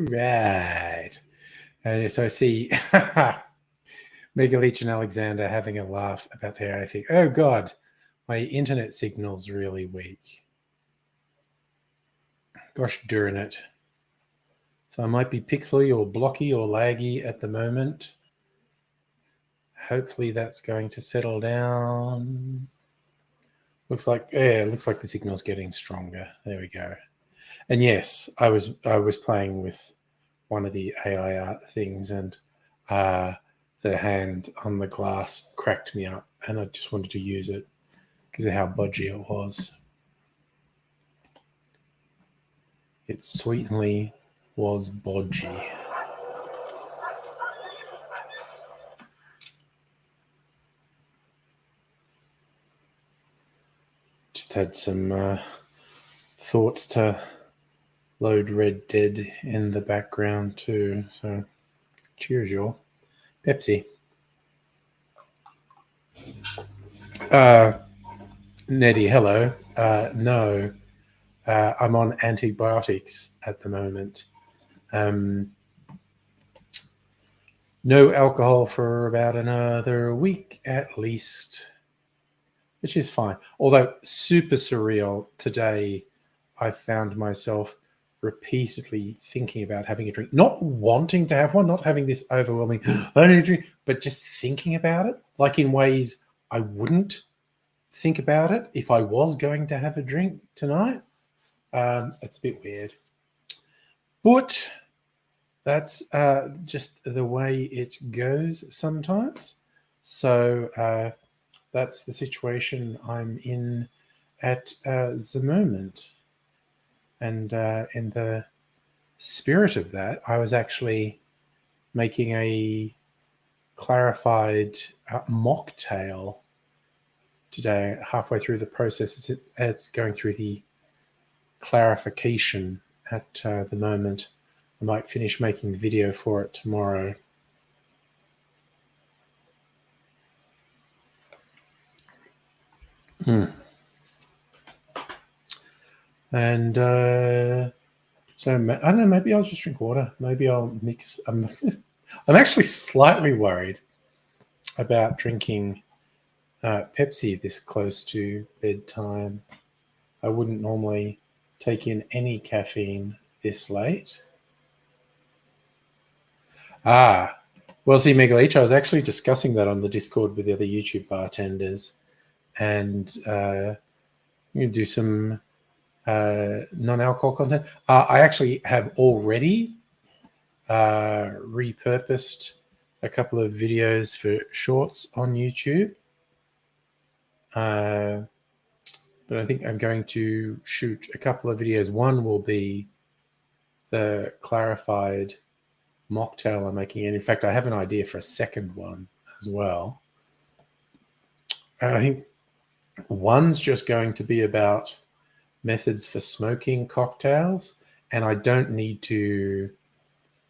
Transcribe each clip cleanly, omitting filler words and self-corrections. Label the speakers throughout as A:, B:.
A: Right. So I see Megaleech and Alexander having a laugh about their I think, oh God, my internet signal's really weak. Gosh darn it. So I might be pixely or blocky or laggy at the moment. Hopefully that's going to settle down. Looks like the signal's getting stronger. There we go. And yes, I was playing with one of the AI art things, and the hand on the glass cracked me up, and I just wanted to use it because of how budgy it was. It sweetly was bodgy. Just had some thoughts to load Red Dead in the background too. So cheers, y'all. Pepsi. Nettie, hello. No, I'm on antibiotics at the moment. No alcohol for about another week at least, which is fine. Although super surreal today, I found myself repeatedly thinking about having a drink, not wanting to have one, not having this overwhelming, I need a drink, but just thinking about it, like in ways I wouldn't think about it if I was going to have a drink tonight. It's a bit weird. But that's just the way it goes sometimes. So that's the situation I'm in at the moment. And in the spirit of that, I was actually making a clarified mocktail today. Halfway through the process, it's going through the clarification at the moment. I might finish making the video for it tomorrow. And so I don't know, maybe I'll just drink water. Maybe I'll mix. I'm actually slightly worried about drinking Pepsi this close to bedtime. I wouldn't normally take in any caffeine this late. Well, see, Megaleech, I was actually discussing that on the Discord with the other YouTube bartenders, and you do some non-alcohol content. I actually have already repurposed a couple of videos for shorts on YouTube. But I think I'm going to shoot a couple of videos. One will be the clarified mocktail I'm making. And in fact, I have an idea for a second one as well. And I think one's just going to be about methods for smoking cocktails. And I don't need to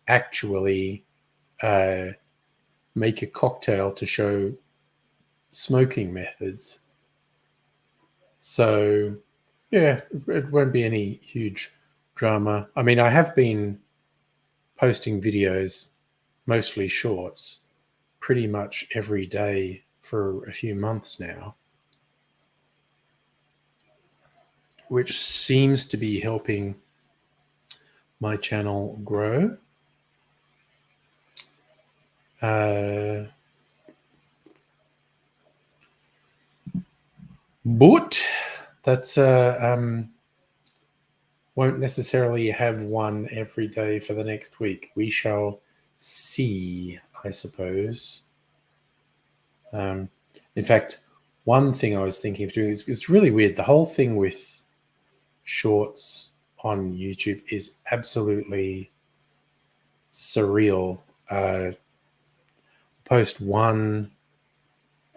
A: actually make a cocktail to show smoking methods. So, yeah, it won't be any huge drama. I mean, I have been posting videos, mostly shorts, pretty much every day for a few months now, which seems to be helping my channel grow. But that's won't necessarily have one every day for the next week. We shall see, I suppose. In fact, one thing I was thinking of doing is it's really weird. The whole thing with shorts on YouTube is absolutely surreal. Post one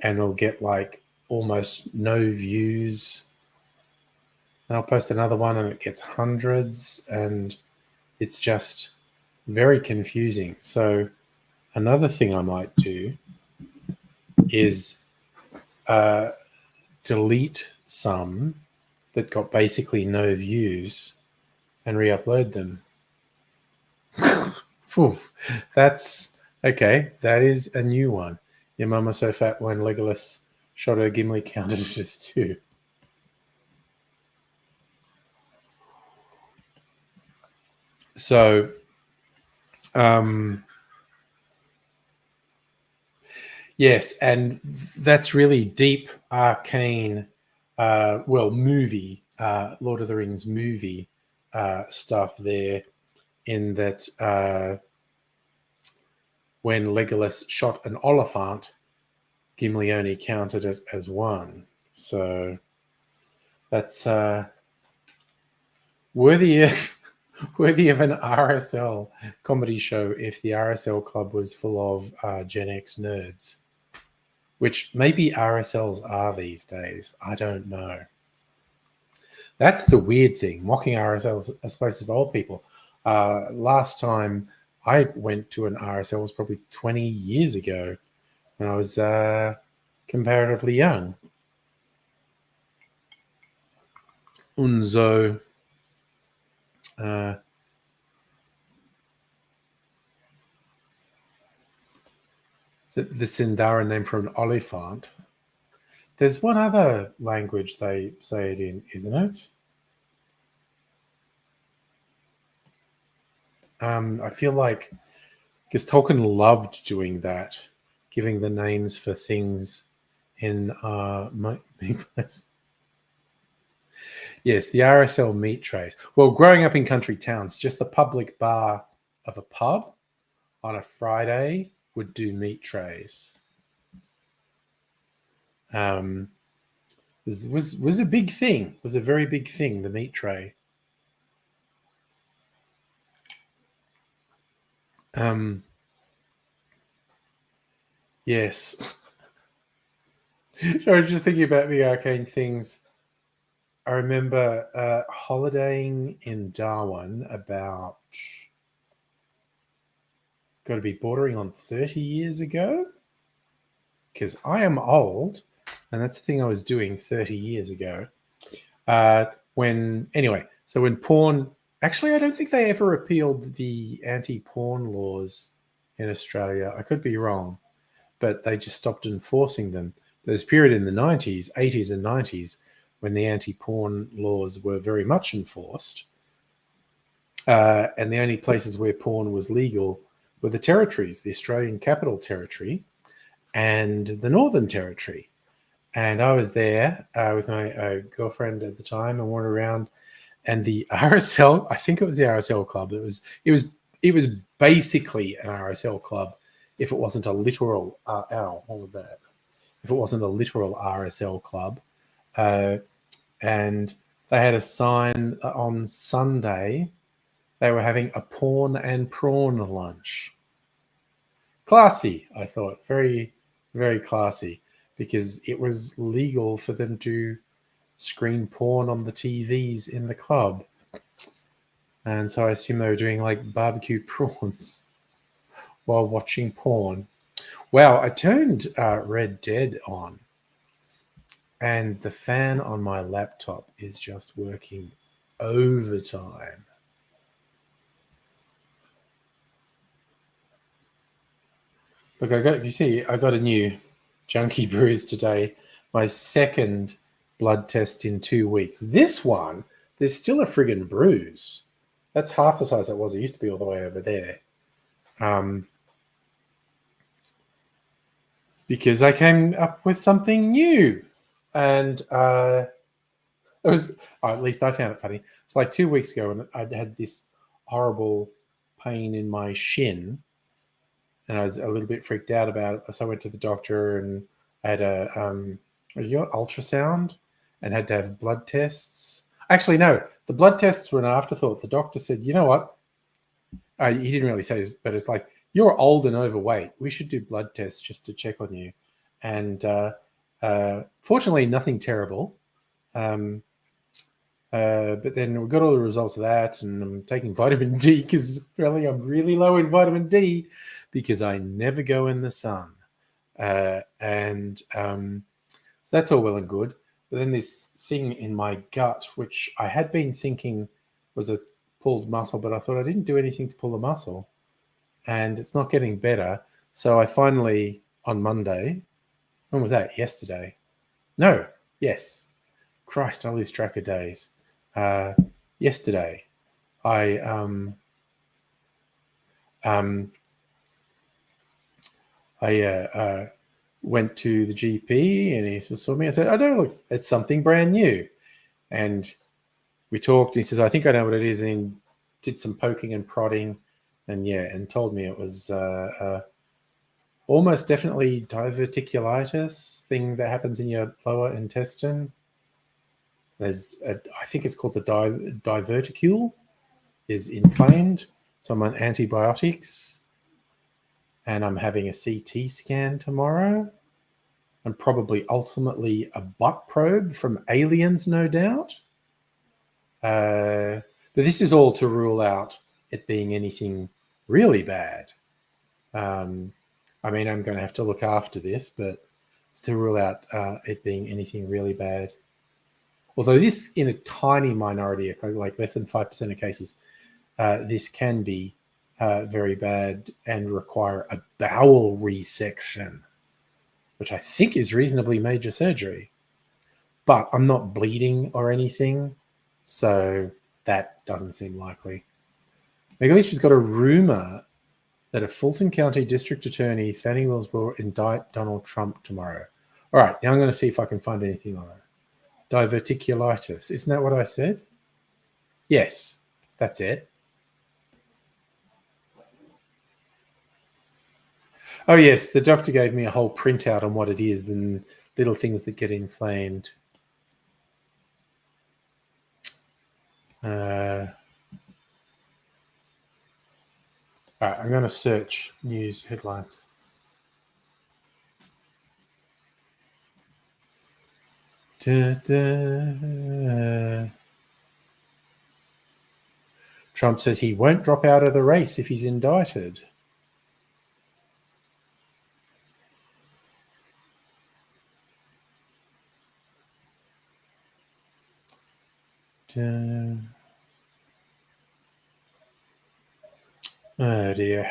A: and it'll get like almost no views. And I'll post another one and it gets hundreds, and it's just very confusing. So another thing I might do is delete some that got basically no views and re-upload them. That's okay. That is a new one. Your mum was so fat when Legolas shot her, Gimli counted it as 2. So, yes, and that's really deep, arcane, movie, Lord of the Rings movie stuff there, in that when Legolas shot an Oliphant, Gimli only counted it as 1. So that's worthy of an RSL comedy show if the RSL club was full of Gen X nerds, which maybe RSLs are these days. I don't know. That's the weird thing, mocking RSLs as opposed to old people. Last time I went to an RSL was probably 20 years ago when I was comparatively young. Unzo. The Sindara name for an Oliphant. There's one other language they say it in, isn't it? I feel like because Tolkien loved doing that, giving the names for things in yes, the RSL meat trays. Well, growing up in country towns, just the public bar of a pub on a Friday would do meat trays. Was a big thing. Was a very big thing. The meat tray. Yes. So I was just thinking about the arcane things. I remember holidaying in Darwin about, got to be bordering on 30 years ago, because I am old, and that's the thing I was doing 30 years ago. When porn, actually, I don't think they ever repealed the anti-porn laws in Australia. I could be wrong, but they just stopped enforcing them. There's a period in the 90s, 80s and 90s when the anti-porn laws were very much enforced. And the only places where porn was legal were the territories, the Australian Capital Territory and the Northern Territory. And I was there with my girlfriend at the time and wandered around. And the RSL, I think it was the RSL club. It was basically an RSL club if it wasn't a literal. What was that? If it wasn't a literal RSL club, and they had a sign on Sunday. They were having a porn and prawn lunch. Classy, I thought. Very, very classy, because it was legal for them to screen porn on the TVs in the club. And so I assume they were doing like barbecue prawns while watching porn. Wow, I turned Red Dead on, and the fan on my laptop is just working overtime. Look, I got a new junkie bruise today. My second blood test in 2 weeks. This one, there's still a friggin' bruise. That's half the size it was. It used to be all the way over there. Because I came up with something new. And it was, at least I found it funny. It's like 2 weeks ago, and I had this horrible pain in my shin, and I was a little bit freaked out about it. So I went to the doctor, and I had a ultrasound, and had to have blood tests. Actually, no, the blood tests were an afterthought. The doctor said, "You know what? he didn't really say this, but it's like, you're old and overweight. We should do blood tests just to check on you. And fortunately, nothing terrible. Um, but then we got all the results of that, and I'm taking vitamin D because apparently I'm really low in vitamin D because I never go in the sun. And so that's all well and good. But then this thing in my gut, which I had been thinking was a pulled muscle, but I thought I didn't do anything to pull the muscle, and it's not getting better. So I finally, on Monday, when was that? Yesterday? No, yes. Christ, I lose track of days. Uh, Yesterday, I um, I went to the GP and he saw me. I said, "I don't look. It's something brand new." And we talked. He says, "I think I know what it is." And he did some poking and prodding, and and told me it was almost definitely diverticulitis thing that happens in your lower intestine. I think it's called the diverticule is inflamed. So I'm on antibiotics, and I'm having a CT scan tomorrow, and probably ultimately a butt probe from aliens, no doubt. But this is all to rule out it being anything really bad. Um, I mean, I'm going to have to look after this, but it's to rule out it being anything really bad. Although this, in a tiny minority, like less than 5% of cases, this can be very bad and require a bowel resection, which I think is reasonably major surgery. But I'm not bleeding or anything, so that doesn't seem likely. Megalish has got a rumor that a Fulton County District Attorney, Fannie Wills, will indict Donald Trump tomorrow. All right, now I'm going to see if I can find anything on it. Diverticulitis. Isn't that what I said? Yes, that's it. Oh, yes, the doctor gave me a whole printout on what it is and little things that get inflamed. All right, I'm going to search news headlines. Da, da. Trump says he won't drop out of the race if he's indicted. Da. Oh dear.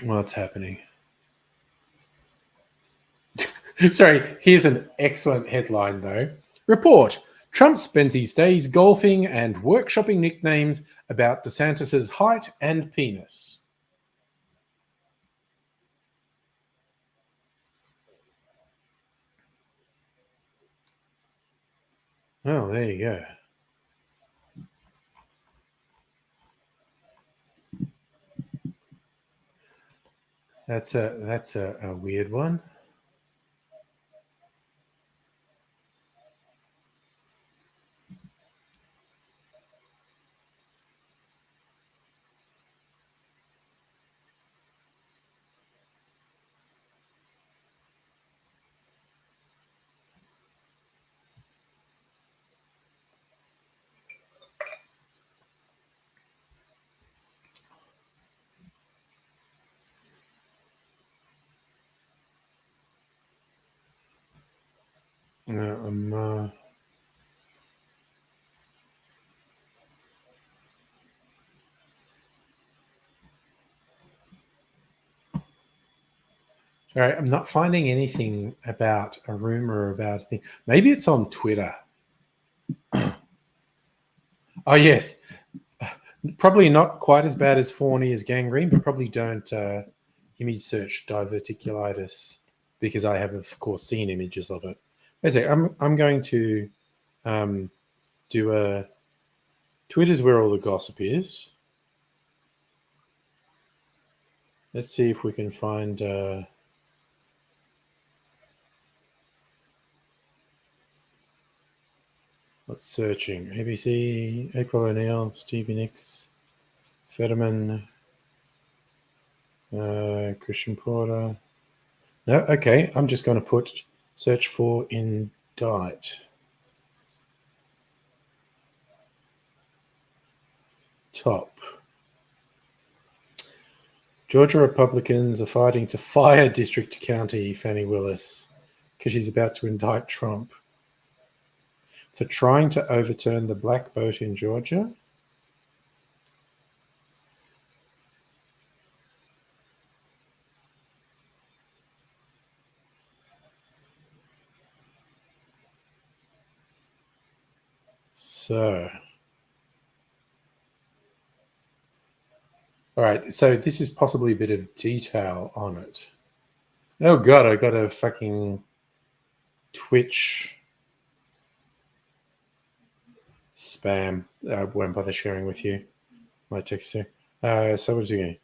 A: What's happening? Sorry, here's an excellent headline though. Report: Trump spends his days golfing and workshopping nicknames about DeSantis's height and penis. Oh, there you go. That's a weird one. Um, all right, I'm not finding anything about a rumor about a thing. Maybe it's on Twitter. Oh yes, probably not quite as bad as Fournier's gangrene, but probably don't image search diverticulitis because I have, of course, seen images of it. I'm going to um, do a Twitter's where all the gossip is. Let's see if we can find. What's searching? ABC, April O'Neil, Stevie Nicks, Fetterman, Christian Porter. No, okay. I'm just going to put search for indict. Top. Georgia Republicans are fighting to fire District County Fannie Willis because she's about to indict Trump for trying to overturn the black vote in Georgia. So, all right. So this is possibly a bit of detail on it. Oh God, I got a fucking Twitch spam. I won't bother sharing with you. My text you. So what's doing?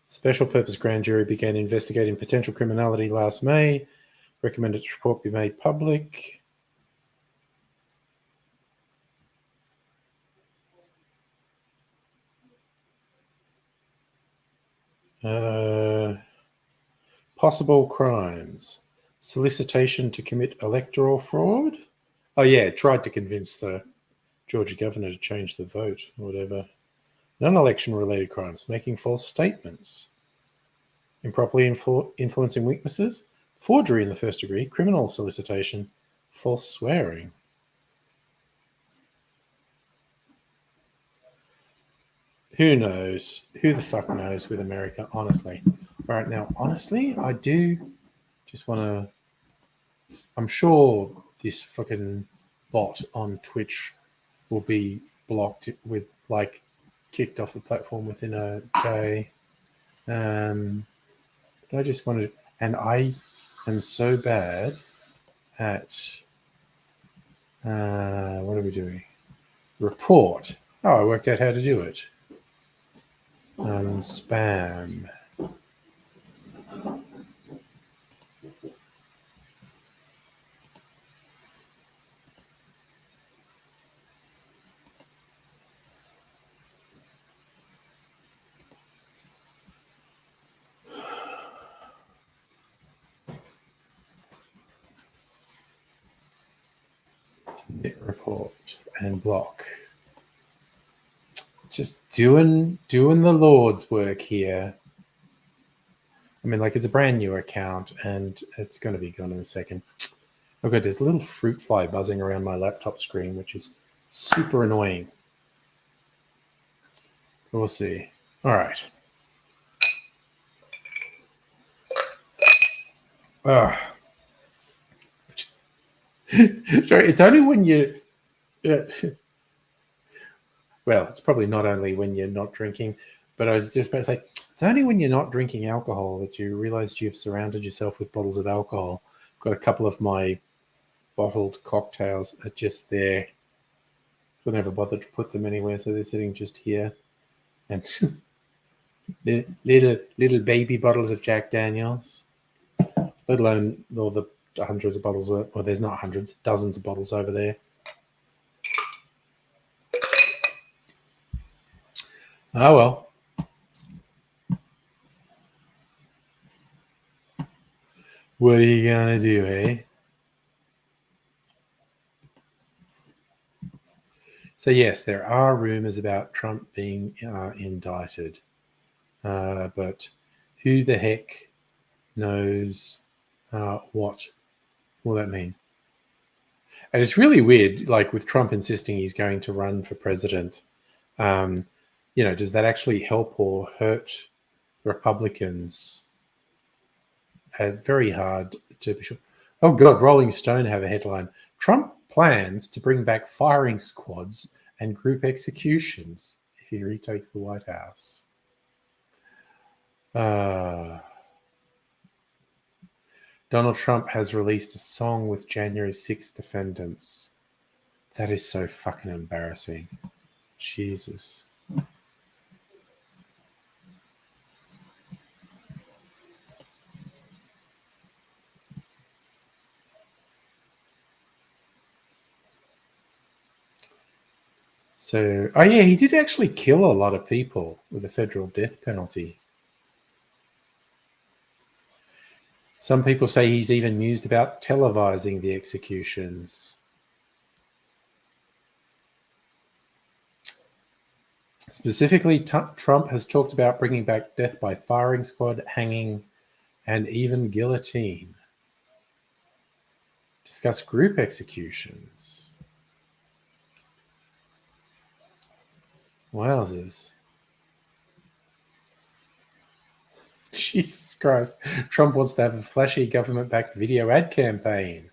A: Special purpose grand jury began investigating potential criminality last May. Recommended report be made public. Possible crimes. Solicitation to commit electoral fraud. Oh yeah, tried to convince the Georgia governor to change the vote or whatever. Non-election related crimes. Making false statements. Improperly influencing witnesses. Forgery in the first degree. Criminal solicitation. False swearing. Who knows? Who the fuck knows with America, honestly? All right, now, honestly, I do just want to. I'm sure this fucking bot on Twitch will be blocked with, like, kicked off the platform within a day. But I just wanted. And I am so bad at. What are we doing? Report. Oh, I worked out how to do it. Spam. Hit report and block. Just doing the Lord's work here. I mean, like, it's a brand new account and it's going to be gone in a second. Oh god, there's a little fruit fly buzzing around my laptop screen, which is super annoying. We'll see. All right. Sorry, it's only when you. Well, it's probably not only when you're not drinking, but I was just about to say, it's only when you're not drinking alcohol that you realize you've surrounded yourself with bottles of alcohol. Got a couple of my bottled cocktails are just there. So I never bothered to put them anywhere, so they're sitting just here. And little baby bottles of Jack Daniels, let alone all the hundreds of bottles, well, there's not hundreds, dozens of bottles over there. Oh well. What are you gonna do, eh? So yes, there are rumors about Trump being indicted, but who the heck knows what will that mean? And it's really weird, like with Trump insisting he's going to run for president. Does that actually help or hurt Republicans? Very hard to be sure. Oh God, Rolling Stone have a headline: Trump plans to bring back firing squads and group executions if he retakes the White House. Donald Trump has released a song with January 6th defendants. That is so fucking embarrassing. Jesus. So, oh yeah, he did actually kill a lot of people with the federal death penalty. Some people say he's even mused about televising the executions. Specifically, Trump has talked about bringing back death by firing squad, hanging, and even guillotine. Discuss group executions. Wowzers. Jesus Christ. Trump wants to have a flashy government-backed video ad campaign.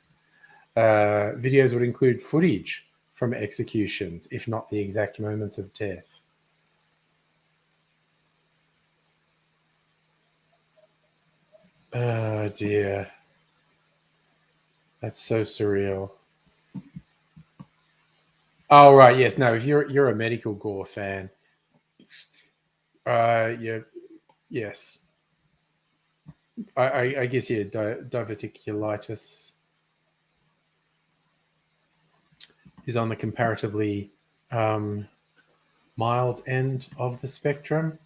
A: Videos would include footage from executions, if not the exact moments of death. Oh dear. That's so surreal. Oh right, yes. No, if you're a medical gore fan, yeah, yes. I guess yeah, diverticulitis is on the comparatively mild end of the spectrum.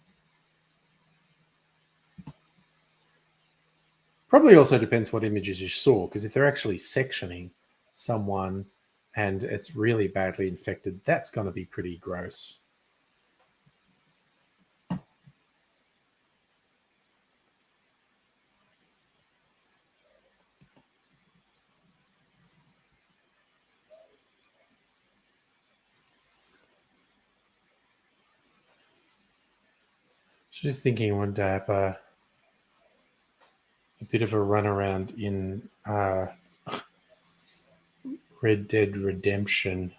A: Probably also depends what images you saw, because if they're actually sectioning someone and it's really badly infected, that's going to be pretty gross. Just thinking I wanted to have a bit of a run around in Red Dead Redemption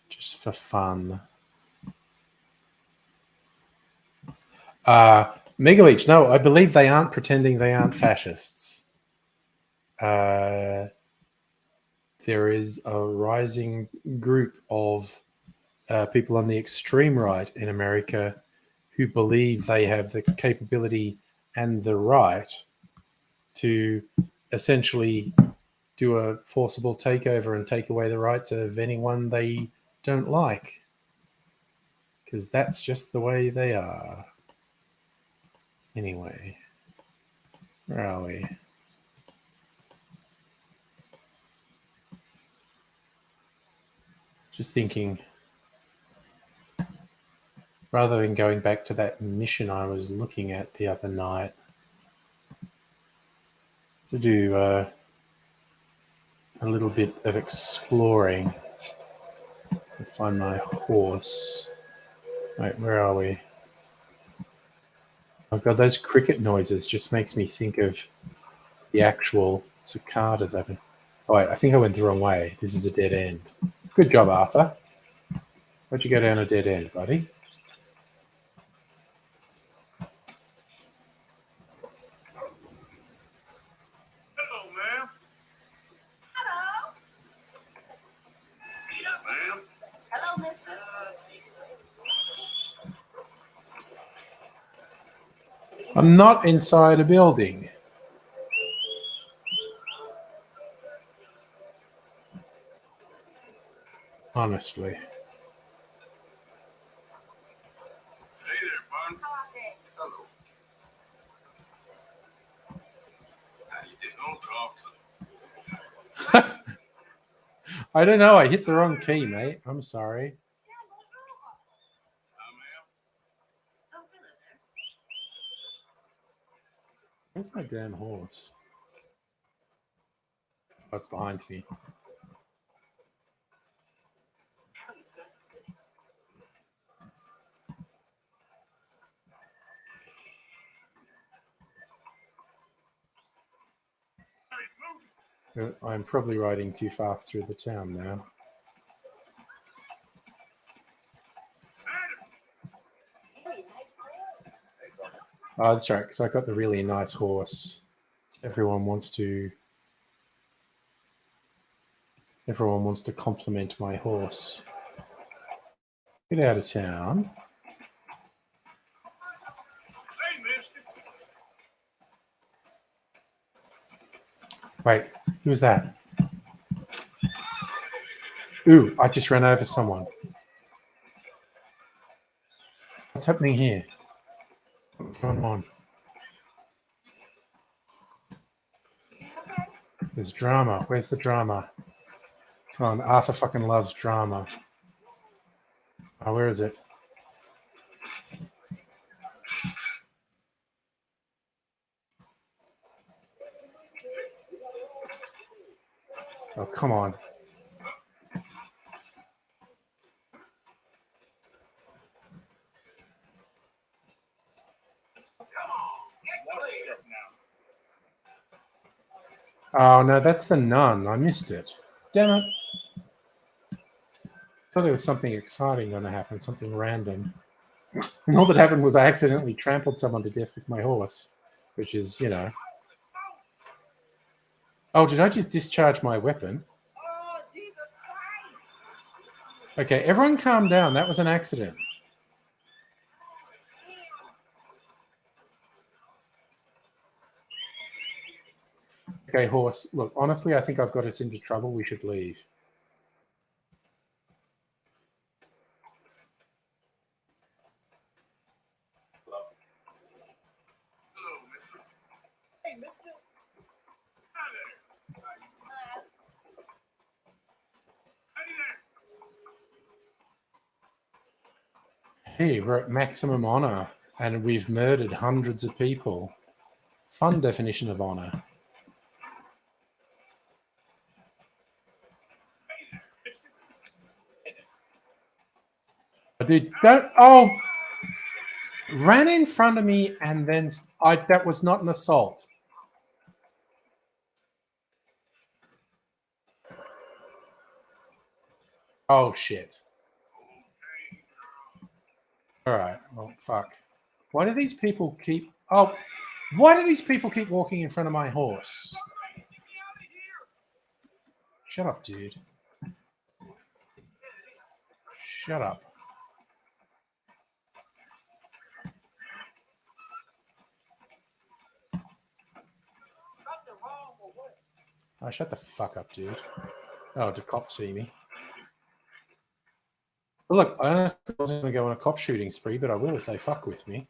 A: just for fun. Megaleech, no, I believe they aren't pretending they aren't fascists. There is a rising group of people on the extreme right in America who believe they have the capability and the right to essentially do a forcible takeover and take away the rights of anyone they don't like. Because that's just the way they are. Anyway, where are we? Just thinking, rather than going back to that mission I was looking at the other night, to do a little bit of exploring and find my horse. Wait, where are we? Oh god, those cricket noises just makes me think of the actual cicadas. Oh wait, I think I went the wrong way. This is a dead end. Good job, Arthur. Why'd you go down a dead end, buddy?
B: Hello, ma'am. Hello. Yeah, ma'am. Hello, mister.
A: I'm not inside a building. Honestly.
B: Hey there, partner. Hello. How you doing? Don't talk to me.
A: I don't know. I hit the wrong key, mate. I'm sorry. Where's my damn horse? Oh, it's behind me. I'm probably riding too fast through the town now. Oh, that's right, because I got the really nice horse. So everyone wants to compliment my horse. Get out of town.
B: Hey, mister.
A: Wait, who's that? Ooh, I just ran over someone. What's happening here? What's going on? There's drama. Where's the drama? Come on, Arthur fucking loves drama. Oh, where is it? Oh, come on. Oh, no, that's the nun. I missed it. Damn it. I thought there was something exciting going to happen, something random. And all that happened was I accidentally trampled someone to death with my horse, which is, you know. Oh, did I just discharge my weapon?
C: Oh, Jesus Christ!
A: Okay, everyone calm down. That was an accident. Okay, horse. Look, honestly, I think I've got us into trouble. We should leave.
B: Hello, mister.
C: Hey, mister.
B: Hi there. Hey there.
A: Hey, we're at maximum honor, and we've murdered hundreds of people. Fun definition of honor. Dude, don't. Oh, ran in front of me, and then that was not an assault. Oh shit. All right. Well, fuck. Why do these people keep? Oh, why do these people keep walking in front of my horse? Shut up, dude. Shut up.
C: Something wrong or what?
A: Oh, shut the fuck up, dude. Oh, did cops see me? Well, look, I wasn't going to go on a cop shooting spree, but I will if they fuck with me.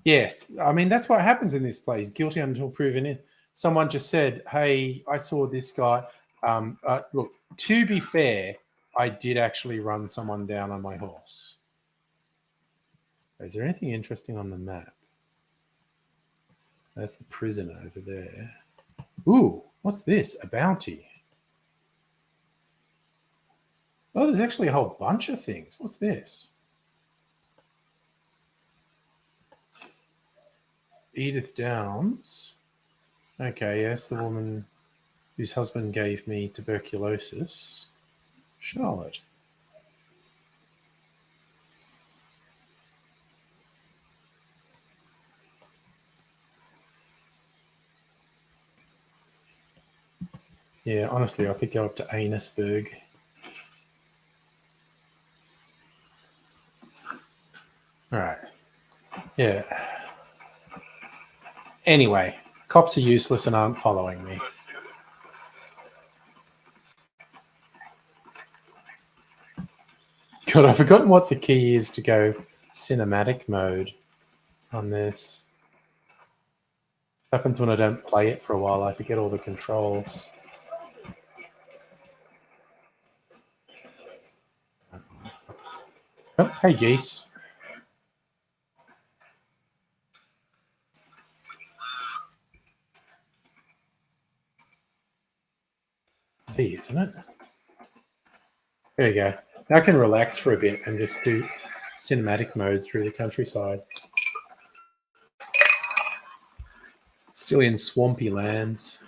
A: Yes, I mean, that's what happens in this place. Guilty until proven in. Someone just said, hey, I saw this guy. Look, to be fair, I did actually run someone down on my horse. Is there anything interesting on the map? That's the prison over there. Ooh, what's this? A bounty. Oh, there's actually a whole bunch of things. What's this? Edith Downs. Okay, yes, the woman whose husband gave me tuberculosis. Charlotte. Yeah, honestly, I could go up to Anusburg. All right. Yeah. Anyway, cops are useless and aren't following me. God, I've forgotten what the key is to go cinematic mode on this. What happens when I don't play it for a while? I forget all the controls. Oh, hey, geese. V, isn't it? There you go. Now I can relax for a bit and just do cinematic mode through the countryside. Still in swampy lands.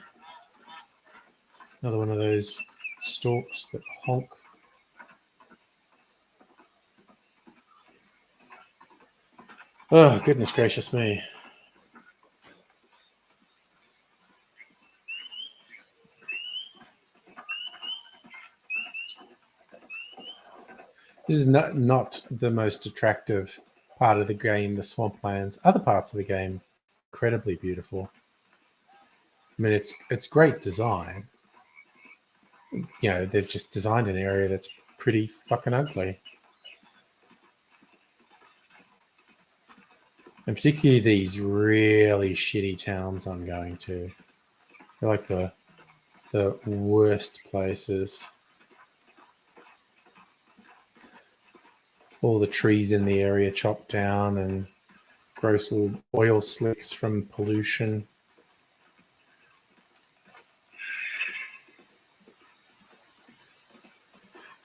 A: Another one of those stalks that honk. Oh, goodness gracious me. This is not the most attractive part of the game, the swamplands. Other parts of the game incredibly beautiful. I mean, it's great design. You know, they've just designed an area that's pretty fucking ugly. And particularly these really shitty towns I'm going to. They're like the worst places. All the trees in the area chopped down and gross little oil slicks from pollution.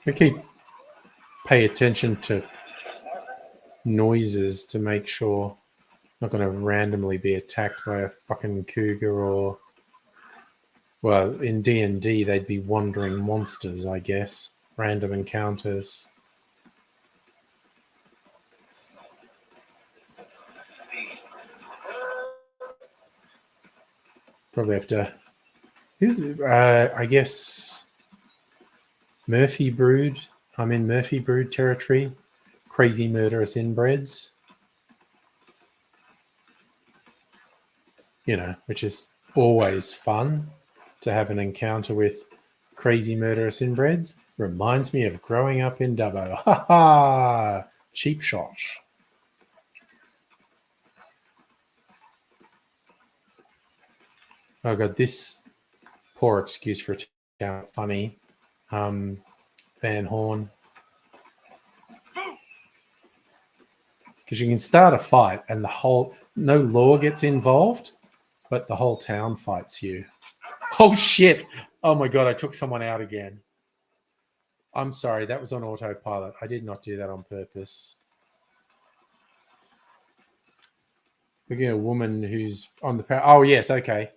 A: We keep pay attention to noises to make sure I'm not going to randomly be attacked by a fucking cougar or, well, in D&D they'd be wandering monsters, I guess. Random encounters. Probably have to. I guess Murphy Brood. I'm in Murphy Brood territory. Crazy murderous inbreds. You know, which is always fun to have an encounter with crazy murderous inbreds. Reminds me of growing up in Dubbo. Ha ha! Cheap shot. Oh god, this poor excuse for a town funny. Van Horn. Because you can start a fight and no law gets involved, but the whole town fights you. Oh shit! Oh my god, I took someone out again. I'm sorry, that was on autopilot. I did not do that on purpose. Looking at a woman who's on the power. Oh yes, okay.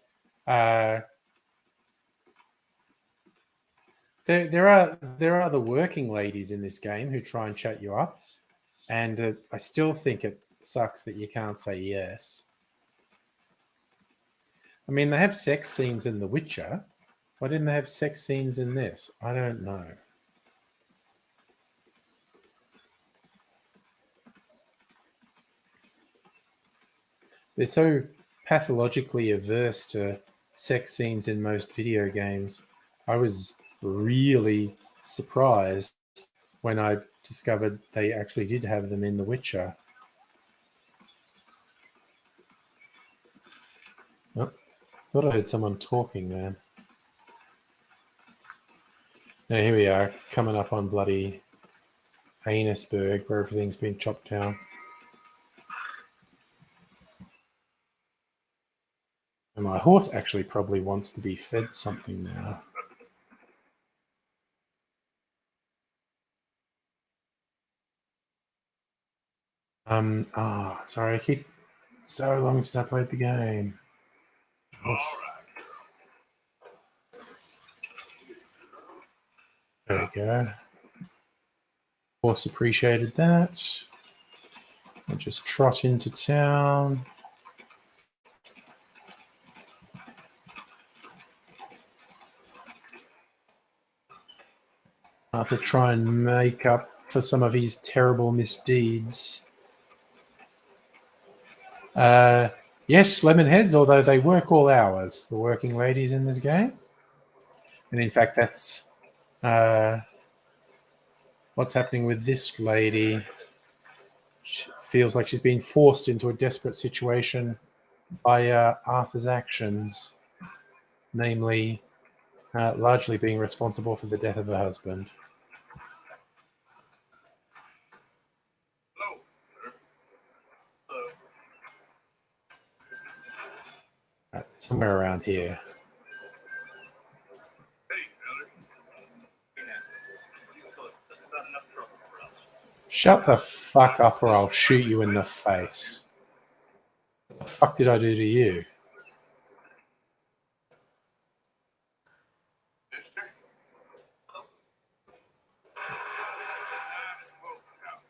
A: There are the working ladies in this game who try and chat you up, and I still think it sucks that you can't say yes. I mean, they have sex scenes in The Witcher. Why didn't they have sex scenes in this? I don't know. They're so pathologically averse to sex scenes in most video games. I was really surprised when I discovered they actually did have them in The Witcher. Oh, thought I heard someone talking there. Now here we are, coming up on bloody Anusberg, where everything's been chopped down. And my horse actually probably wants to be fed something now. Sorry, I keep so long since I played the game. Oops. There we go. Horse appreciated that. I'll just trot into town. I'll have to try and make up for some of his terrible misdeeds. Yes, Lemonhead, although they work all hours, the working ladies in this game. And in fact, that's what's happening with this lady. She feels like she's being forced into a desperate situation by Arthur's actions, namely largely being responsible for the death of her husband.
B: Hello, sir. Hello.
A: Somewhere around here.
B: Hey, feller. Hey, now. This is not enough trouble for us.
A: Shut the fuck up or I'll shoot you in the face. What the fuck did I do to you?
B: Mister? Nice folks out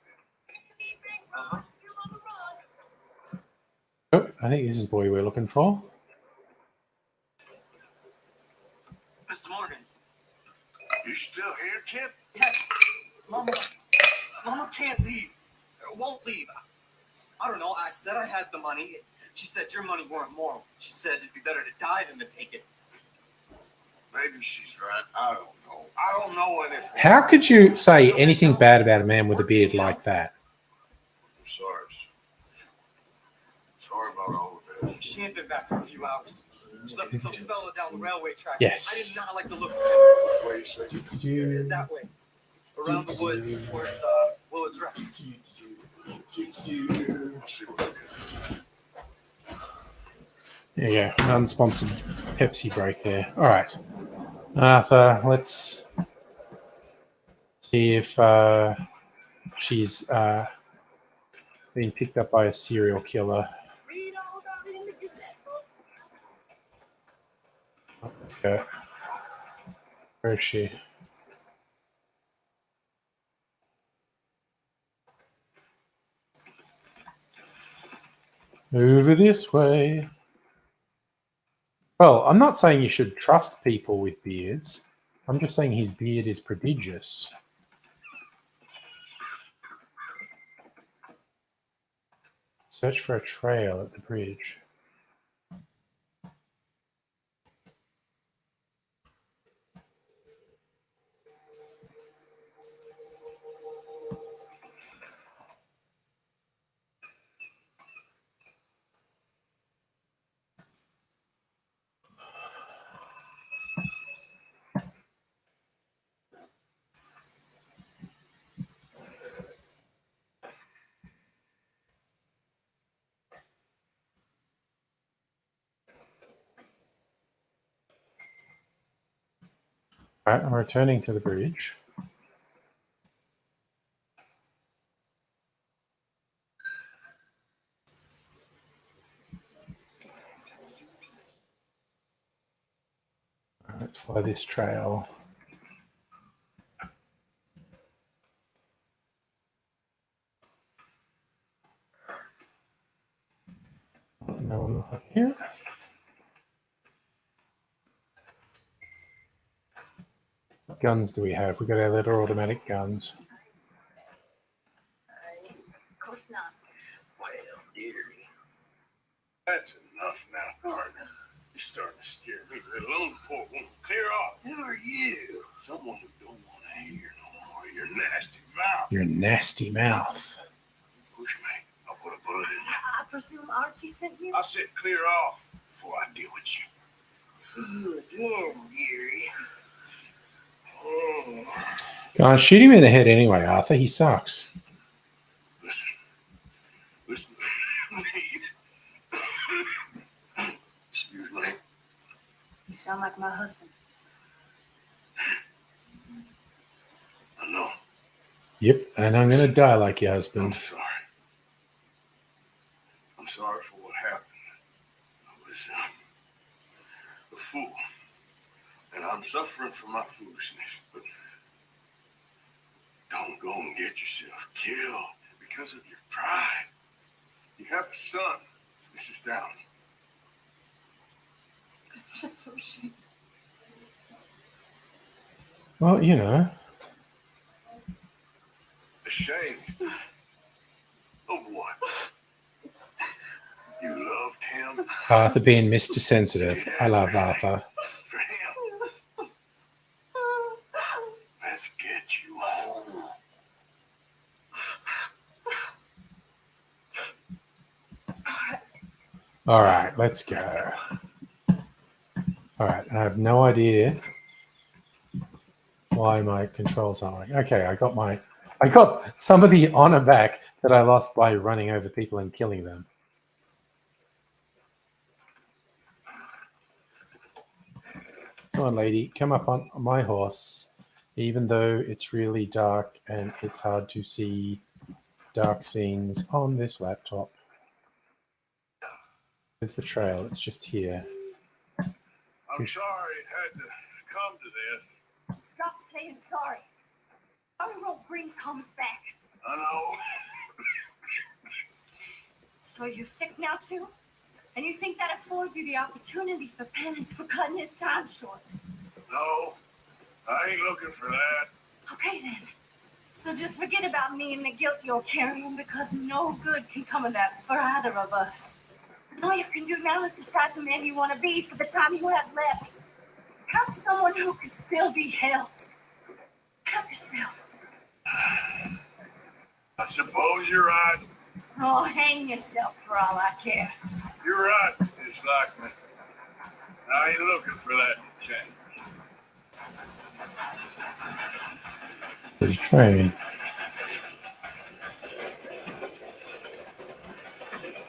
B: there.
A: Oh, I think this is the boy we're looking for.
C: Mr. Morgan.
B: You still here, kid?
C: Yes. Mama can't leave. Or won't leave. I don't know. I said I had the money. She said your money weren't moral. She said it'd be better to die than to take it. Maybe she's right. I don't know. I don't know anything.
A: How could you say anything bad about a man with a beard like that?
C: I'm sorry. Sorry about all of this. She ain't been back for a few hours. She left with some fella down the railway tracks.
A: Yes.
C: I did not like the look of him. Which way you say?
A: That
C: That way. Around the woods towards Willard's Rest. I'll see what I can do.
A: There you go. An unsponsored Pepsi break there. All right. Arthur, let's see if she's being picked up by a serial killer. Let's go. Where is she? Over this way. Well, I'm not saying you should trust people with beards. I'm just saying his beard is prodigious. Search for a trail at the bridge. All right, I'm returning to the bridge. Let's follow this trail. No one here. What guns do we have? We've got our little automatic guns.
D: Of course not.
C: Well, dearie. That's enough now, partner. You're starting to scare me, let alone the poor woman. Clear off. Who are you? Someone who don't want to hear no more of your nasty mouth.
A: Your nasty mouth.
C: Push me. I'll put a bullet in you.
D: I presume Archie sent you?
C: I said clear off before I deal with you. See you again, dearie. Oh.
A: God, shoot him in the head anyway, Arthur. He sucks.
C: Listen. Excuse me.
D: You sound like my husband.
C: I know.
A: Yep, and I'm going to die like your
C: I'm
A: husband.
C: sorry. I'm sorry for what happened. I was a fool. And I'm suffering for my foolishness. But don't go and get yourself killed because of your pride. You have a son, Mrs. Downs.
D: I'm just so ashamed.
A: Well, you know.
C: Ashamed. Of what? You loved him
A: Arthur being Mr. Sensitive. I love Arthur.
C: for him. Let's get you home.
A: All right, let's go. All right, I have no idea why my controls aren't working. Okay, I got some of the honor back that I lost by running over people and killing them. Come on, lady, come up on my horse. Even though it's really dark and it's hard to see dark scenes on this laptop. There's the trail. It's just here.
C: I'm sorry it had to come to this.
D: Stop saying sorry. I won't bring Thomas back.
C: I know.
D: So you're sick now too? And you think that affords you the opportunity for penance for cutting his time short?
C: No, I ain't looking for that.
D: Okay then. So just forget about me and the guilt you're carrying because no good can come of that for either of us. All you can do now is decide the man you want to be for the time you have left. Help someone who can still be helped. Help yourself.
C: I suppose you're right.
D: Oh, hang yourself for all I care.
C: You're right. It's like me. I ain't looking for that to change.
A: There's a train.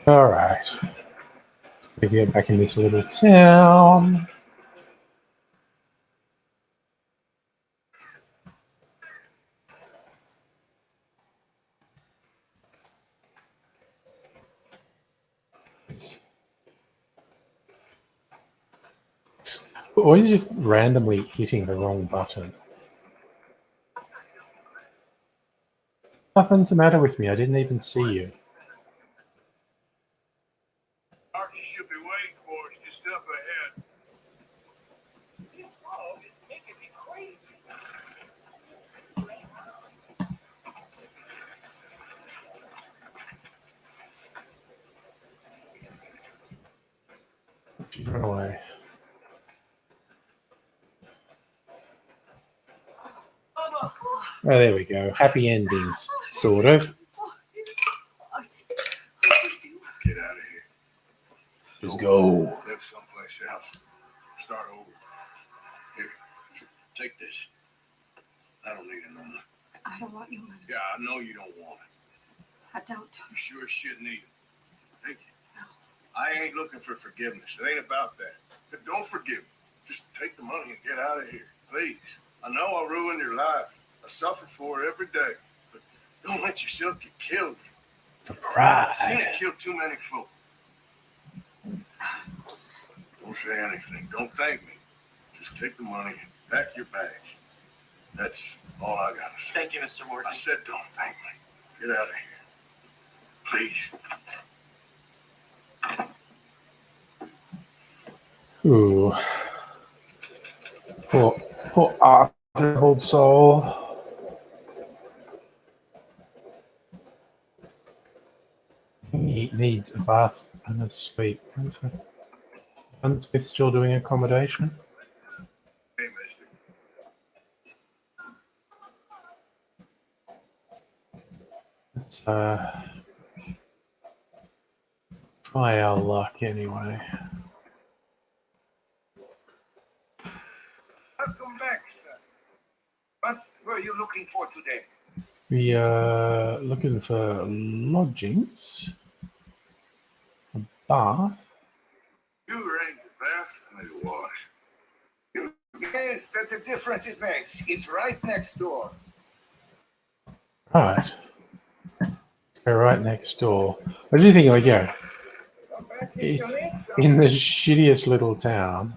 A: All right. We get back in this little town. Always just randomly hitting the wrong button. Nothing's the matter with me. I didn't even see you.
C: Archie should be waiting for us just up ahead.
B: This fog is making me crazy.
A: She's run away. Oh, there we go. Happy endings, sort of.
D: Archie,
C: Get out of here.
A: Just go.
C: Live someplace else. Start over. Here, take this. I don't need it no more.
D: I don't want your money.
C: Yeah, I know you don't want it.
D: I don't.
C: You sure as shit need it. Take it.
D: No.
C: I ain't looking for forgiveness. It ain't about that. But don't forgive me. Just take the money and get out of here. Please. I know I ruined your life. I suffer for it every day. But don't let yourself get killed.
A: Surprise.
C: I've seen it kill too many folk. Don't say anything. Don't thank me. Just take the money and pack your bags. That's all I gotta say.
B: Thank you, Mr. Morton.
C: I said don't thank me. Get out of here. Please.
A: Ooh. Poor Arthur, old soul. He needs a bath and a sleep. And Smith still doing accommodation?
C: Hey, mister.
A: Let's try our luck anyway.
B: Welcome back, sir. What were you looking for today?
A: We are looking for lodgings, a bath.
C: You arrange the bath and the wash.
B: You guess that the difference it makes. It's right next door.
A: Right. Go right next door. What do you think? Like, yeah,
B: Come back
A: it's
B: if you need some.
A: in the shittiest little town.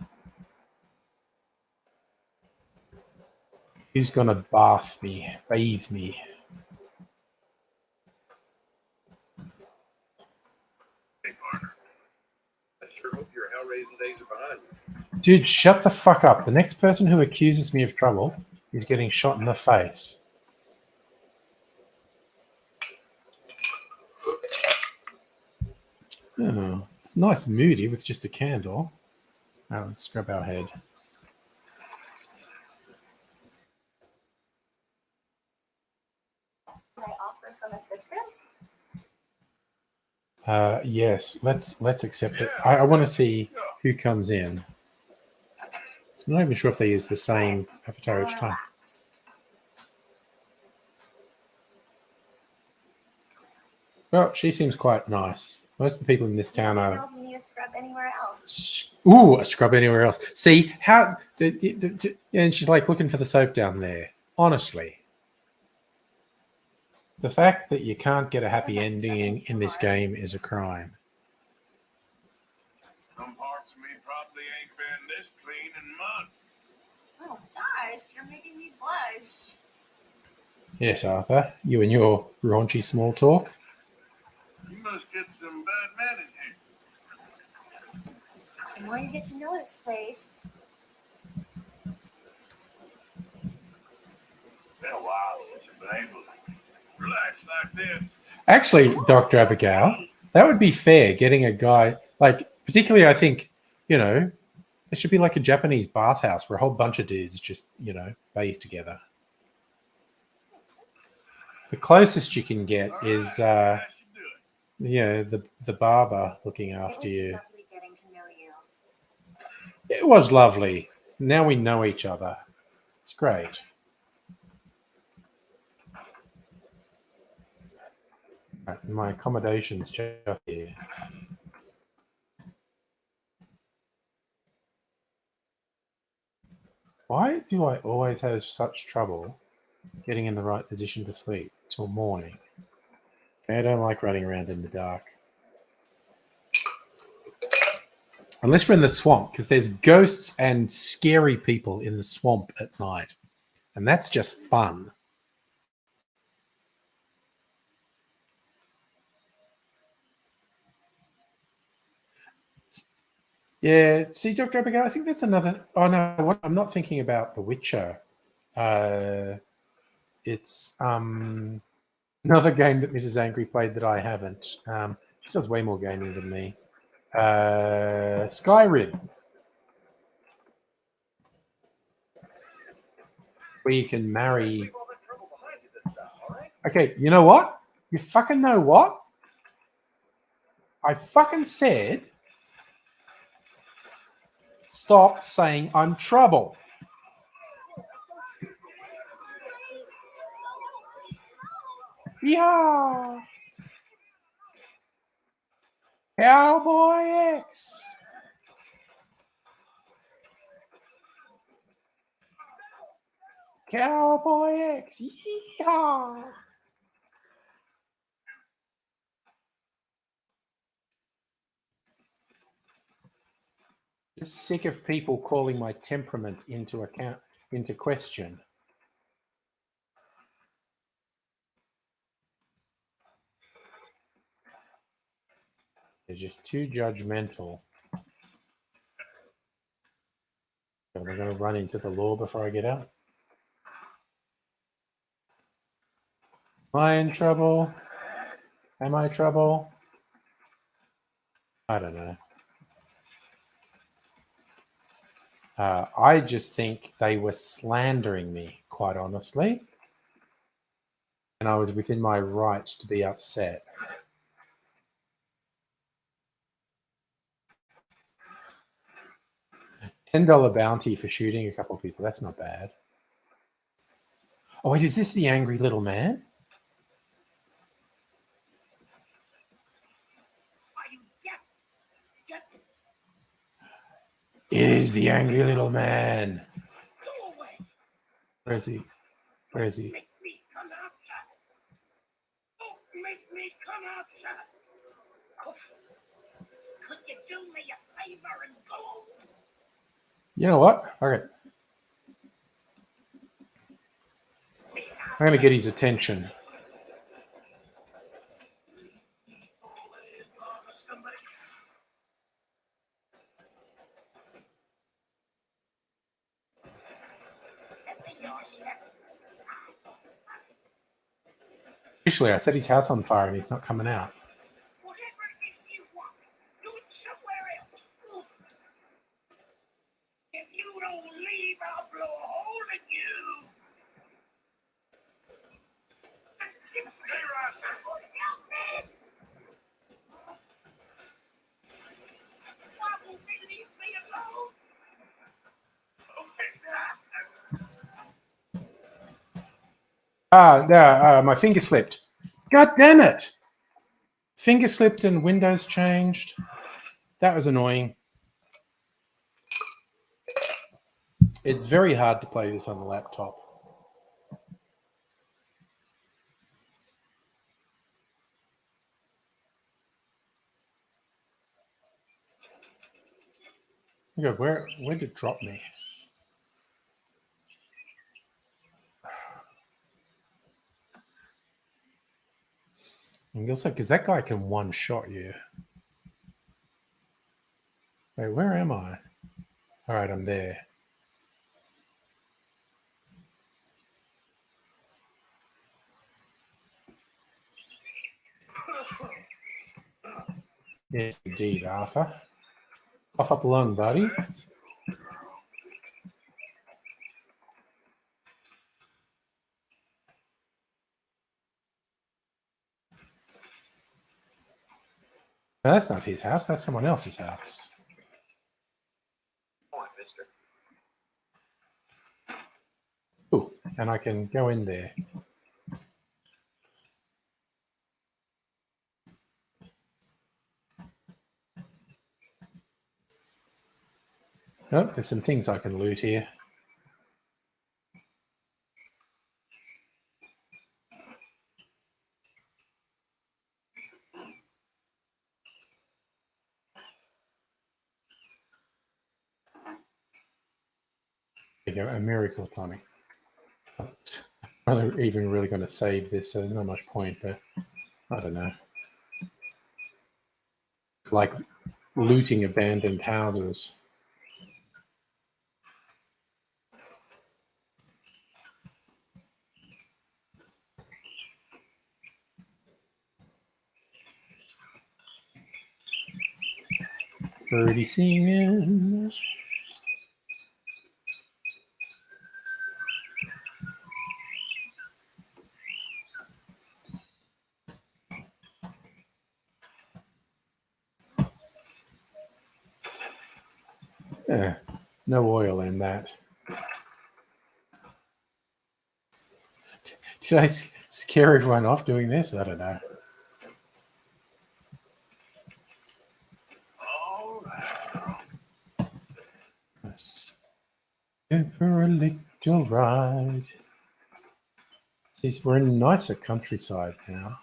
A: He's gonna bathe me.
C: Hey, partner.
B: I sure hope your hell-raising days are behind you.
A: Dude, shut the fuck up. The next person who accuses me of trouble is getting shot in the face. Oh, it's nice moody with just a candle. Now let's scrub our head.
D: Can I offer some assistance?
A: Yes, let's accept it. I want to see who comes in. I'm not even sure if they use the same avatar each time.
D: Relax.
A: Well, she seems quite nice. Most of the people in this town
D: I don't
A: are.
D: know if you need a scrub anywhere else.
A: Ooh, a scrub anywhere else. See how? And she's like looking for the soap down there. Honestly, the fact that you can't get a happy ending in this game is a crime.
C: Some parts of me probably ain't been this clean in months.
D: Oh gosh, you're making me blush.
A: Yes, Arthur, you and your raunchy small talk.
C: You must get some bad men in here.
D: The more you get to know this place,
C: Been a while since I've been able to relax like this.
A: Actually, Dr. Abigail, that would be fair, getting a guy Like, particularly, I think, there should be like a Japanese bathhouse where a whole bunch of dudes just, bathe together. The closest you can get is,
C: I should do it.
A: the barber looking
D: It
A: after
D: was
A: you.
D: lovely getting to know you.
A: It was lovely. Now we know each other. It's great. Right, my accommodations just here. Why do I always have such trouble getting in the right position to sleep till morning? I don't like running around in the dark. Unless we're in the swamp, because there's ghosts and scary people in the swamp at night. And that's just fun. Yeah, see, Dr. Abigail, I think that's another. Oh, no, I'm not thinking about The Witcher. It's another game that Mrs. Angry played that I haven't. She does way more gaming than me. Skyrim, where you can marry.
B: Leave all the trouble behind you this time, all right?
A: Okay, you know what? You fucking know what? I fucking said stop saying I'm trouble. Yeah. Cowboy X. Cowboy X. Yeah. Just sick of people calling my temperament into question. They're just too judgmental. Am I going to run into the law before I get out? Am I in trouble? Am I trouble? I don't know. I just think they were slandering me, quite honestly. And I was within my rights to be upset. $10 bounty for shooting a couple of people. That's not bad. Oh, wait, is this the angry little man?
C: Are you deaf?
A: It is the angry little man.
C: Go away.
A: Where is he? Where is he?
C: Make me come outside. Don't make me come outside. Could you do me a favor and go?
A: You know what? Okay. I'm going to get his attention.
C: Somebody.
A: Usually I set his house on fire and he's not coming out.
C: Whatever it is you want, do it somewhere else. If you don't leave, I'll blow a hole in you. Stay right there. Help me! Why won't they leave me alone?
A: No, my finger slipped. God damn it! Finger slipped and Windows changed. That was annoying. It's very hard to play this on the laptop. Where did it drop me? And also, because that guy can one-shot you. Wait, where am I? All right, I'm there. Yes, indeed, Arthur. Cough up a lung, buddy.
C: That's the little girl.
A: No, that's not his house. That's someone else's house.
B: Come on, mister.
A: Ooh, and I can go in there. Oh, there's some things I can loot here. There you go, a miracle tonic. I'm not even really going to save this, so there's not much point, but I don't know. It's like looting abandoned houses. Birdie singing. Yeah, no oil in that. Did I scare everyone off doing this? I don't know.
C: All right.
A: Let's go for a little ride. See, we're in nicer countryside now.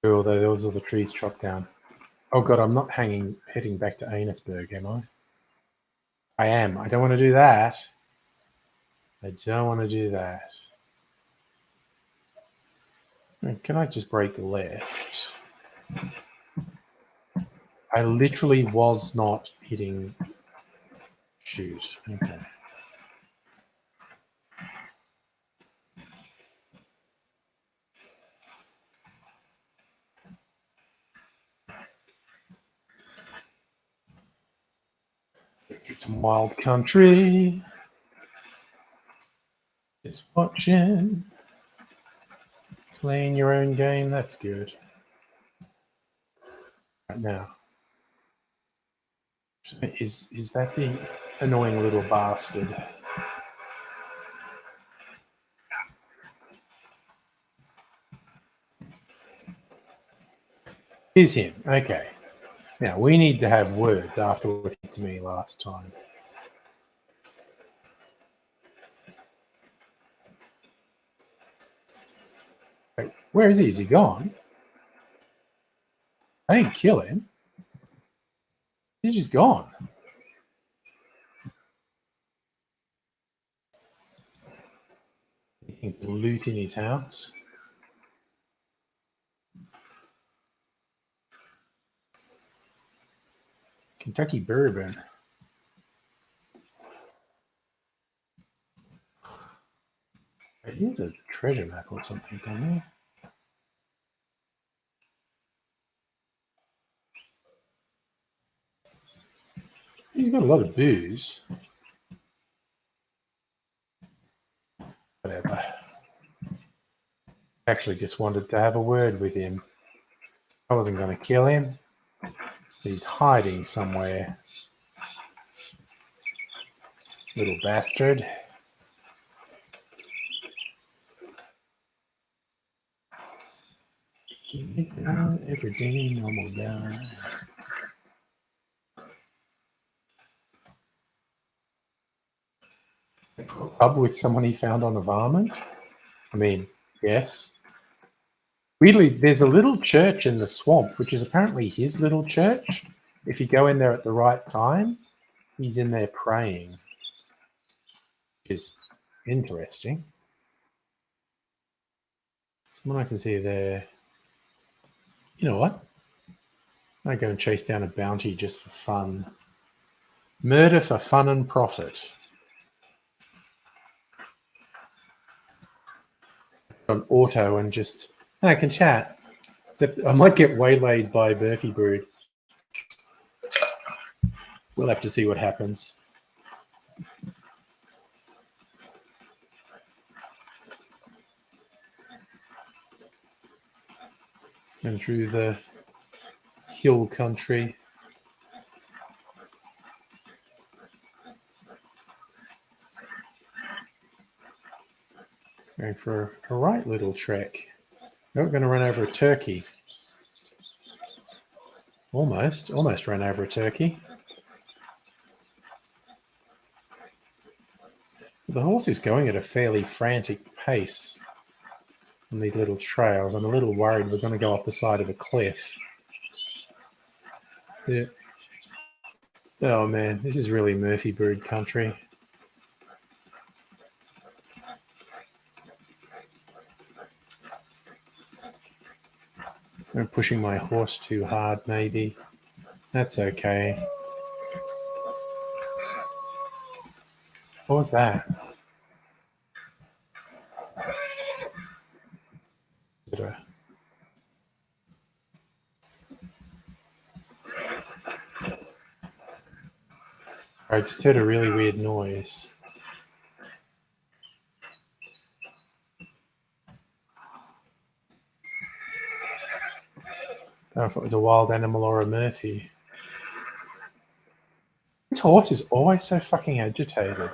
A: Although those are the trees chopped down. Oh god, I'm not heading back to Annesburg, am I? I am. I don't want to do that. I don't want to do that. Can I just break left? I literally was not hitting shoot. Okay. Get some wild country. It's watching. Playing your own game, that's good. Right now. Is that the annoying little bastard? Is him. Okay. Now we need to have words after what hit me last time. Wait, where is he? Is he gone? I didn't kill him. He's just gone. Anything to loot in his house? Kentucky bourbon. Here's a treasure map or something down there. He's got a lot of booze. Whatever. Actually just wanted to have a word with him. I wasn't going to kill him. But he's hiding somewhere. Little bastard. Everything normal down. Pub with someone he found on a varmint? I mean, yes. Weirdly, there's a little church in the swamp, which is apparently his little church. If you go in there at the right time, he's in there praying. Which is interesting. Someone I can see there. You know what? I go and chase down a bounty just for fun. Murder for fun and profit. On auto and just I can chat. Except I might get waylaid by Murphy Brood. We'll have to see what happens. And through the hill country. Going for a right little trek. Oh, we're going to run over a turkey. Almost ran over a turkey. The horse is going at a fairly frantic pace on these little trails. I'm a little worried we're going to go off the side of a cliff. Yeah. Oh man, this is really Murphy Brood country. I'm pushing my horse too hard, maybe. That's okay. What was that? Is it a... I just heard a really weird noise. I don't know if it was a wild animal or a Murphy. This horse is always so fucking agitated.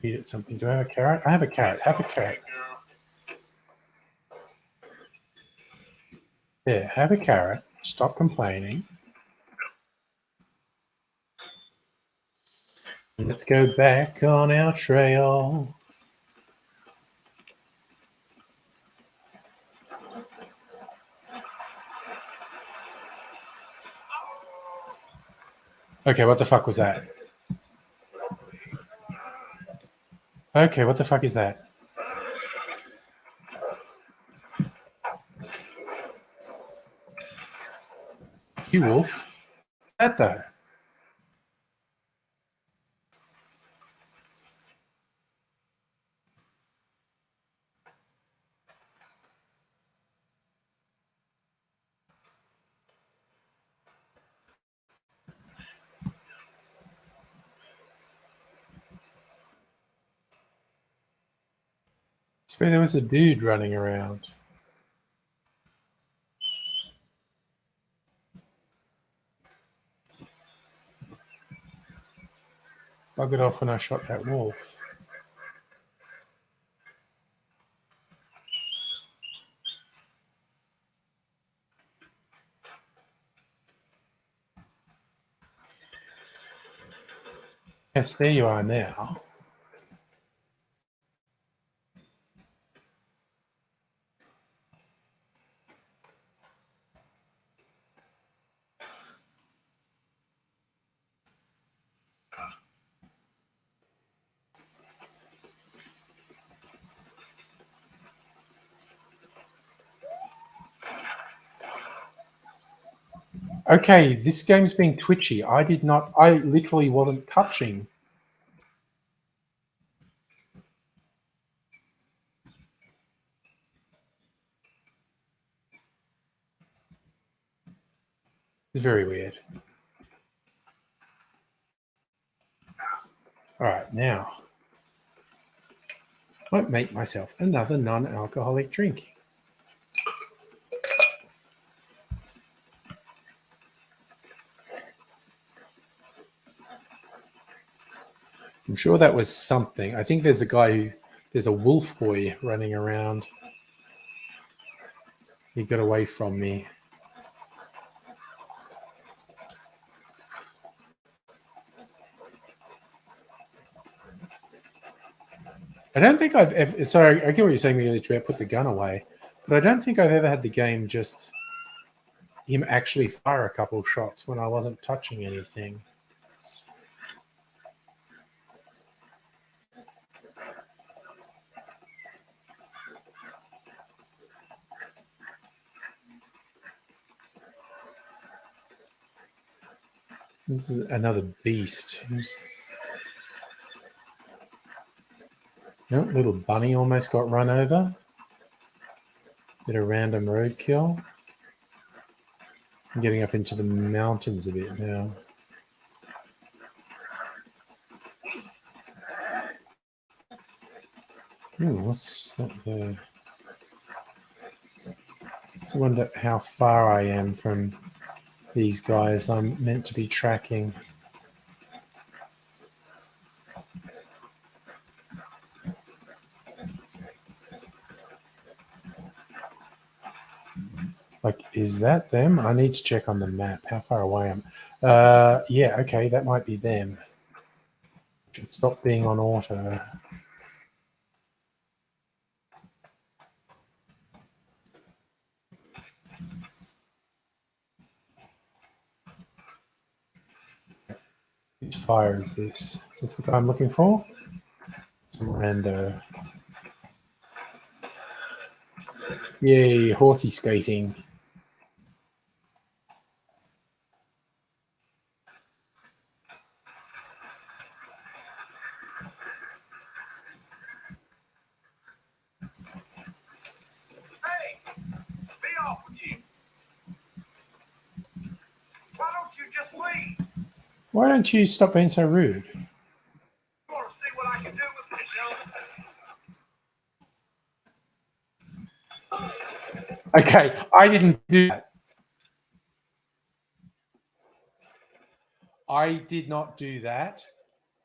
A: Feed it something. Do I have a carrot? I have a carrot. Have a carrot. Yeah, have a carrot. Stop complaining. Let's go back on our trail. Okay, what the fuck was that? Okay, what the fuck is that? You wolf? What's that though? I swear there was a dude running around. Buggered off when I shot that wolf. Yes, there you are now. Okay, this game's being twitchy. I literally wasn't touching. It's very weird. All right, now I might make myself another non-alcoholic drink. I'm sure that was something. I think there's a wolf boy running around. He got away from me. I don't think I've ever... Sorry, I get what you're saying, military. I put the gun away. But I don't think I've ever had the game just... him actually fire a couple of shots when I wasn't touching anything. This is another beast. Oh, little bunny almost got run over. Bit of random roadkill. I'm getting up into the mountains a bit now. Ooh, what's that there? I wonder how far I am from these guys I'm meant to be tracking. Like, is that them? I need to check on the map how far away I am. Yeah, okay, that might be them. Should stop being on auto. Whose fire is this? Is this the guy I'm looking for? Some rando. Yay, horsey skating.
C: Hey, be off with you. Why don't you just leave?
A: Why don't you stop being so rude?
C: You want to see what I can do with myself?
A: Okay, I didn't do that. I did not do that.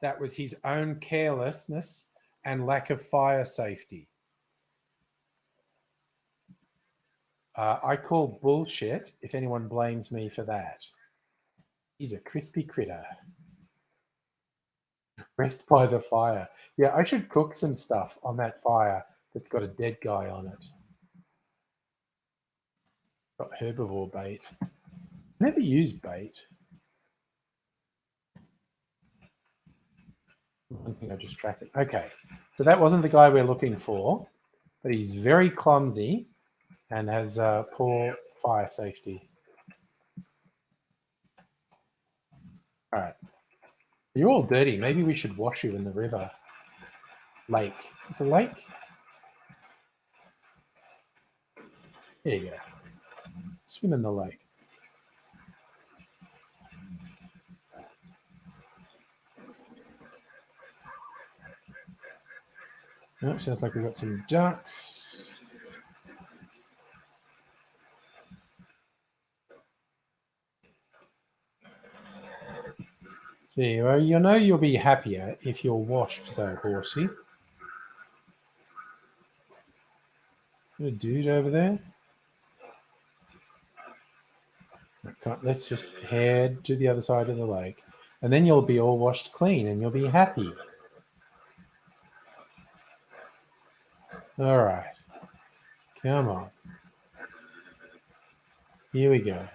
A: That was his own carelessness and lack of fire safety. I call bullshit if anyone blames me for that. He's a crispy critter. Rest by the fire. Yeah, I should cook some stuff on that fire that's got a dead guy on it. Got herbivore bait. Never used bait. I think I just tracked it. Okay, so that wasn't the guy we're looking for, but he's very clumsy and has poor fire safety. All right. You're all dirty. Maybe we should wash you in the river. Lake. Is this a lake? Here you go. Swim in the lake. Oh, sounds like we've got some ducks. See, well, you know you'll be happier if you're washed, though, horsey. A dude over there. Let's just head to the other side of the lake, and then you'll be all washed clean, and you'll be happy. All right. Come on. Here we go.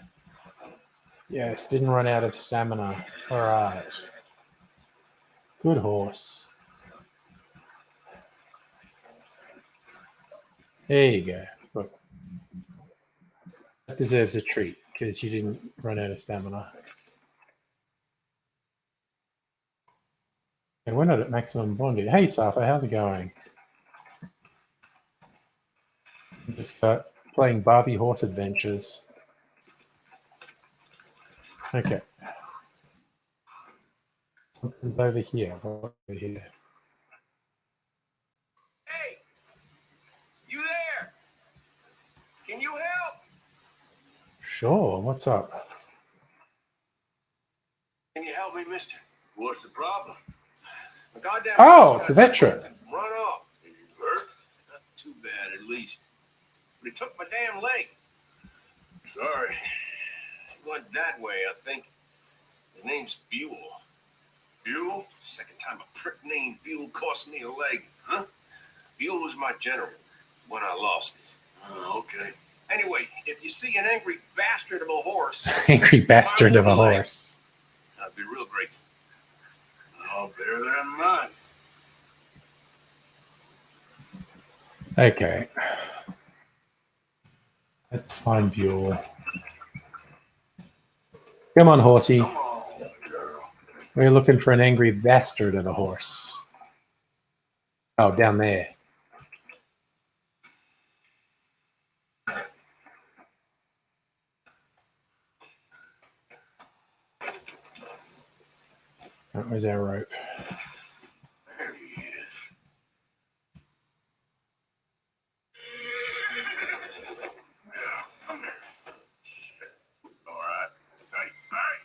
A: Yes, didn't run out of stamina. All right. Good horse. There you go. Look. That deserves a treat because you didn't run out of stamina. And we're not at maximum bonding. Hey, Safa, how's it going? Just playing Barbie Horse Adventures. Okay. Something's over here. Over here.
C: Hey, you there? Can you help?
A: Sure. What's up?
C: Can you help me, mister? What's the problem? My goddamn
A: Oh,
C: horse
A: it's the
C: got
A: veteran.
C: Run off. Are you hurt? Not too bad, at least. But he took my damn leg. Sorry. He went that way, I think. His name's Buell. Buell? Second time a prick named Buell cost me a leg, huh? Buell was my general when I lost it. Oh, okay. Anyway, if you see an angry bastard of a horse,
A: Angry bastard of a horse.
C: I'd be real grateful. I'll bear that in mind.
A: Okay. Let's find Buell. Come on, horsey.
C: Come on, girl.
A: We're looking for an angry bastard of a horse. Oh, down there. Oh, where's our rope?
C: There he is. Yeah, come here. All right. Hey, hey.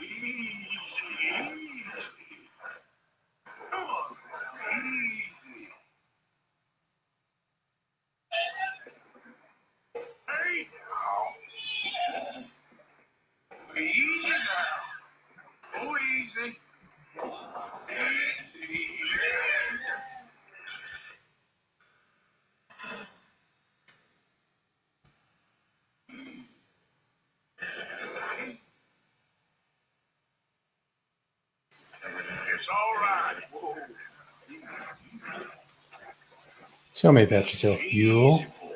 C: Easy, easy. Come on, easy. Hey, now. Easy now. Oh, easy. Easy. It's all right. Whoa.
A: Tell me about yourself, Buell.
C: Easy, boy.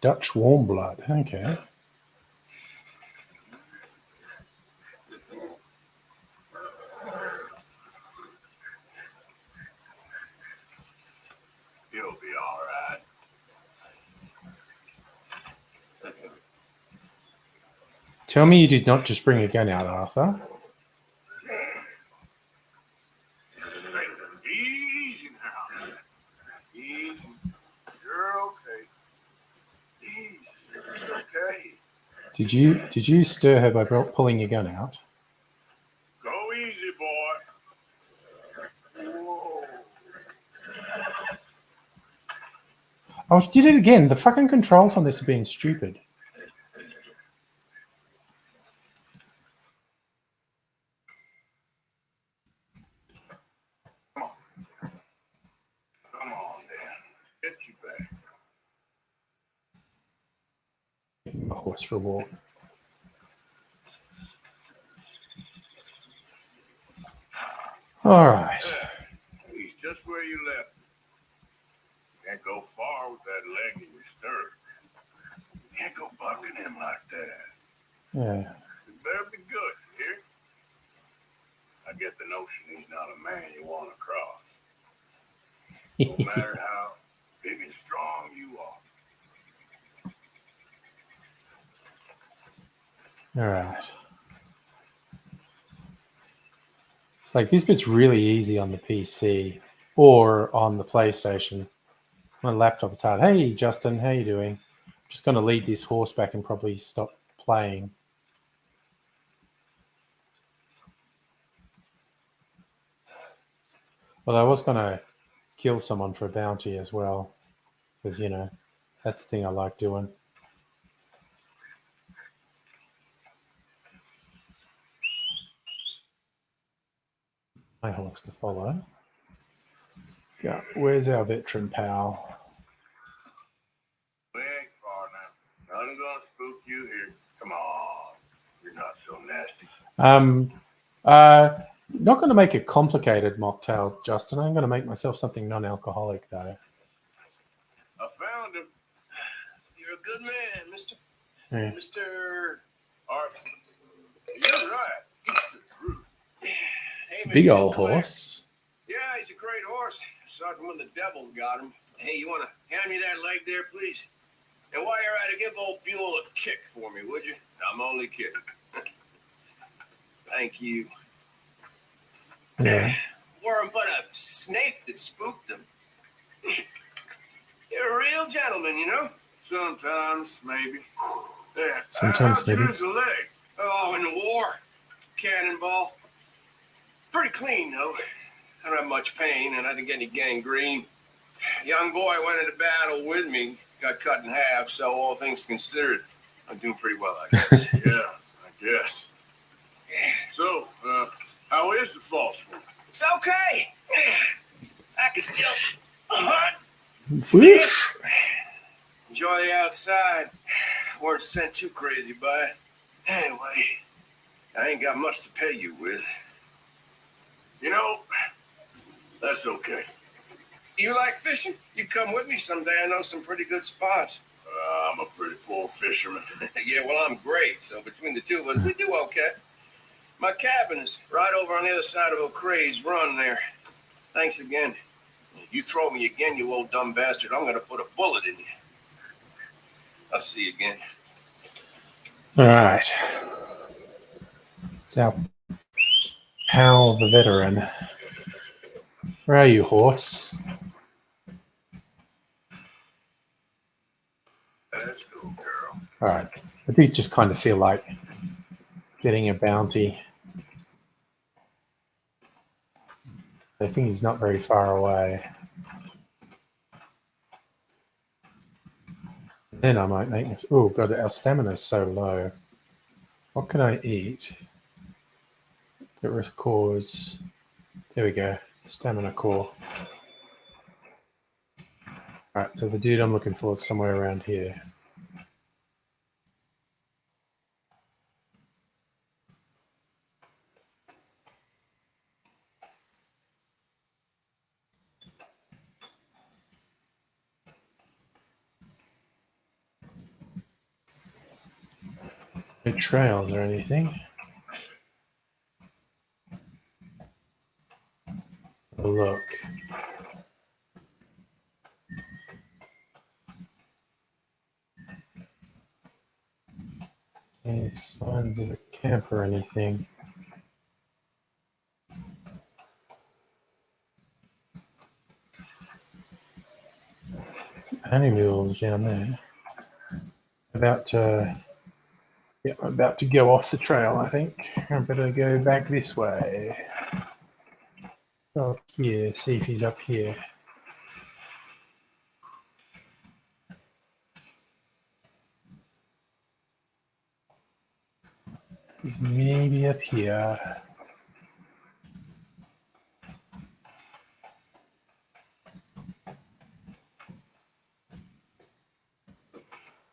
A: Dutch warm blood. Okay.
C: You'll be all right.
A: Tell me you did not just bring a gun out, Arthur.
C: Hey, easy now. Easy. You're okay. Easy. It's okay.
A: Did you stir her by pulling your gun out?
C: Go easy, boy. Whoa.
A: Oh, she did it again. The fucking controls on this are being stupid.
C: Come on, Dan. Let's get you back.
A: A horse for a walk. All right.
C: He's just where you left him. Can't go far with that leg in your stirrup. Can't go bucking him like that.
A: Yeah.
C: You better be good, you hear? I get the notion he's not a man you want to cross. No matter how big and strong you are.
A: All right. It's like this bit's really easy on the PC or on the PlayStation. My laptop, it's hard. Hey, Justin, how you doing? Just going to lead this horse back and probably stop playing. Although I was going to kill someone for a bounty as well, because, you know, that's the thing I like doing. My horse to follow. Yeah, where's our veteran pal?
C: We ain't far now. Nothing gonna spook you here. Come on. You're not so nasty.
A: Not going to make it complicated mocktail, Justin. I'm going to make myself something non-alcoholic, though.
C: I found him. You're a good man, Mr.
A: Yeah.
C: Mr. Arthur. You're right. He's the brute. Hey,
A: It's a big
C: Mr.
A: old
C: Claire.
A: horse.
C: Yeah, he's a great horse. Aside from when the devil got him. Hey, you want to hand me that leg there, please? And while you're at it, give old Buell a kick for me, would you? I'm only kidding. Thank you.
A: Yeah.
C: Weren't but a snake that spooked him. You're a real gentleman, you know? Sometimes, maybe. Yeah.
A: Sometimes,
C: how'd you
A: maybe.
C: lose a leg? Oh, in the war. Cannonball. Pretty clean, though. I don't have much pain, and I didn't get any gangrene. Young boy went into battle with me, got cut in half, so all things considered, I'm doing pretty well, I guess. Yeah, I guess. So, how is the false one? It's okay. I can still hunt, fish, enjoy the outside. Weren't sent too crazy by it. Anyway, I ain't got much to pay you with. You know, that's okay. You like fishing? You come with me someday. I know some pretty good spots. I'm a pretty poor fisherman. Yeah, well, I'm great. So between the two of us, we do okay. My cabin is right over on the other side of O'Crea's run there. Thanks again. You throw me again, you old dumb bastard, I'm gonna put a bullet in you. I'll see you again.
A: All right. It's our pal, the veteran. Where are you, horse?
C: Let's go, girl.
A: All right. I do just kind of feel like getting a bounty. I think he's not very far away. Then I might make this. Oh, God, our stamina's so low. What can I eat that restores? There we go. Stamina core. All right, so the dude I'm looking for is somewhere around here. No trails or anything. Look. Any signs of a camp or anything? Animals down there. Yeah, I'm about to go off the trail, I think. I better go back this way. Up here, see if he's up here. He's maybe up here.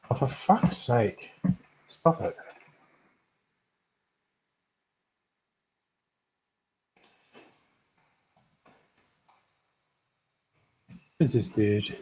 A: Oh, for fuck's sake. Stop it. Who's this dude?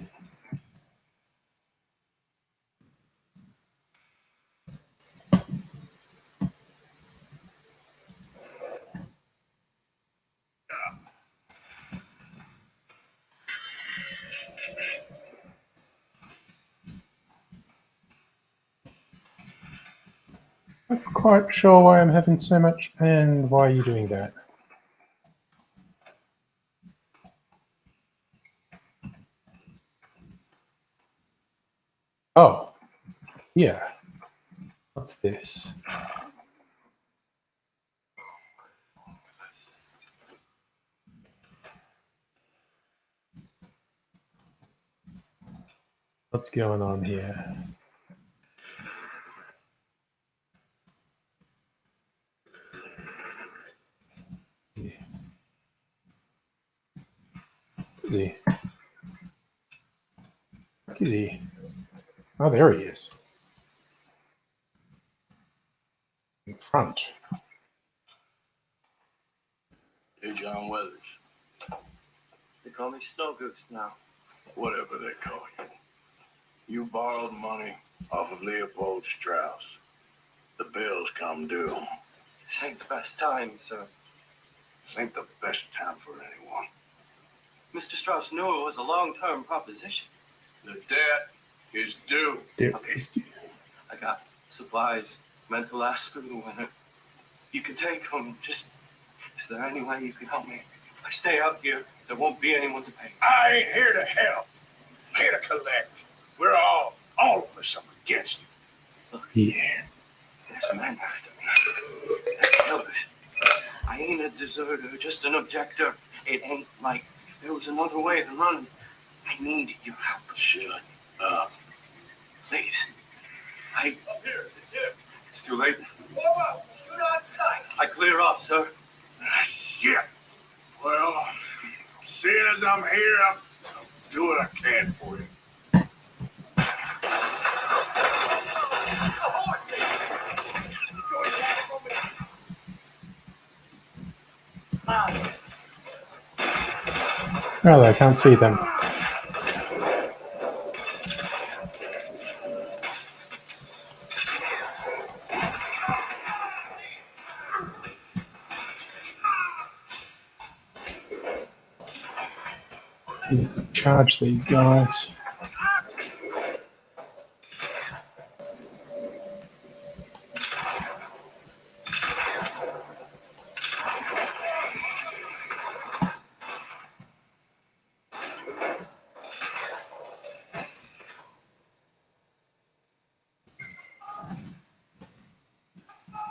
A: I'm not quite sure why I'm having so much, and why are you doing that? Oh, yeah. What's this? What's going on here? Is he? Is he? Oh, there he is. In front.
C: Hey, John Weathers.
B: They call me Snow Goose now.
C: Whatever they call you. You borrowed money off of Leopold Strauss. The bills come due.
B: This ain't the best time, sir.
C: This ain't the best time for anyone.
B: Mr. Strauss knew it was a long-term proposition.
C: The debt is due.
B: I got supplies meant to last through the winter. You can take them. Just, is there any way you can help me? If I stay out here, there won't be anyone to pay.
C: I ain't here to help. I'm here to collect. We're all of us are against you.
B: Look,
A: Yeah.
B: there's men after me. Notice, I ain't a deserter, just an objector. It ain't like if there was another way to run. I need your help.
C: Shut up.
B: Please.
C: Up here. It's him.
B: It's too late.
C: Whoa, whoa. Shoot on sight.
B: I clear off, sir.
C: Ah, shit. Well, seeing as I'm here, I'll do what I can for you.
A: Oh, I can't see them. can charge these guys.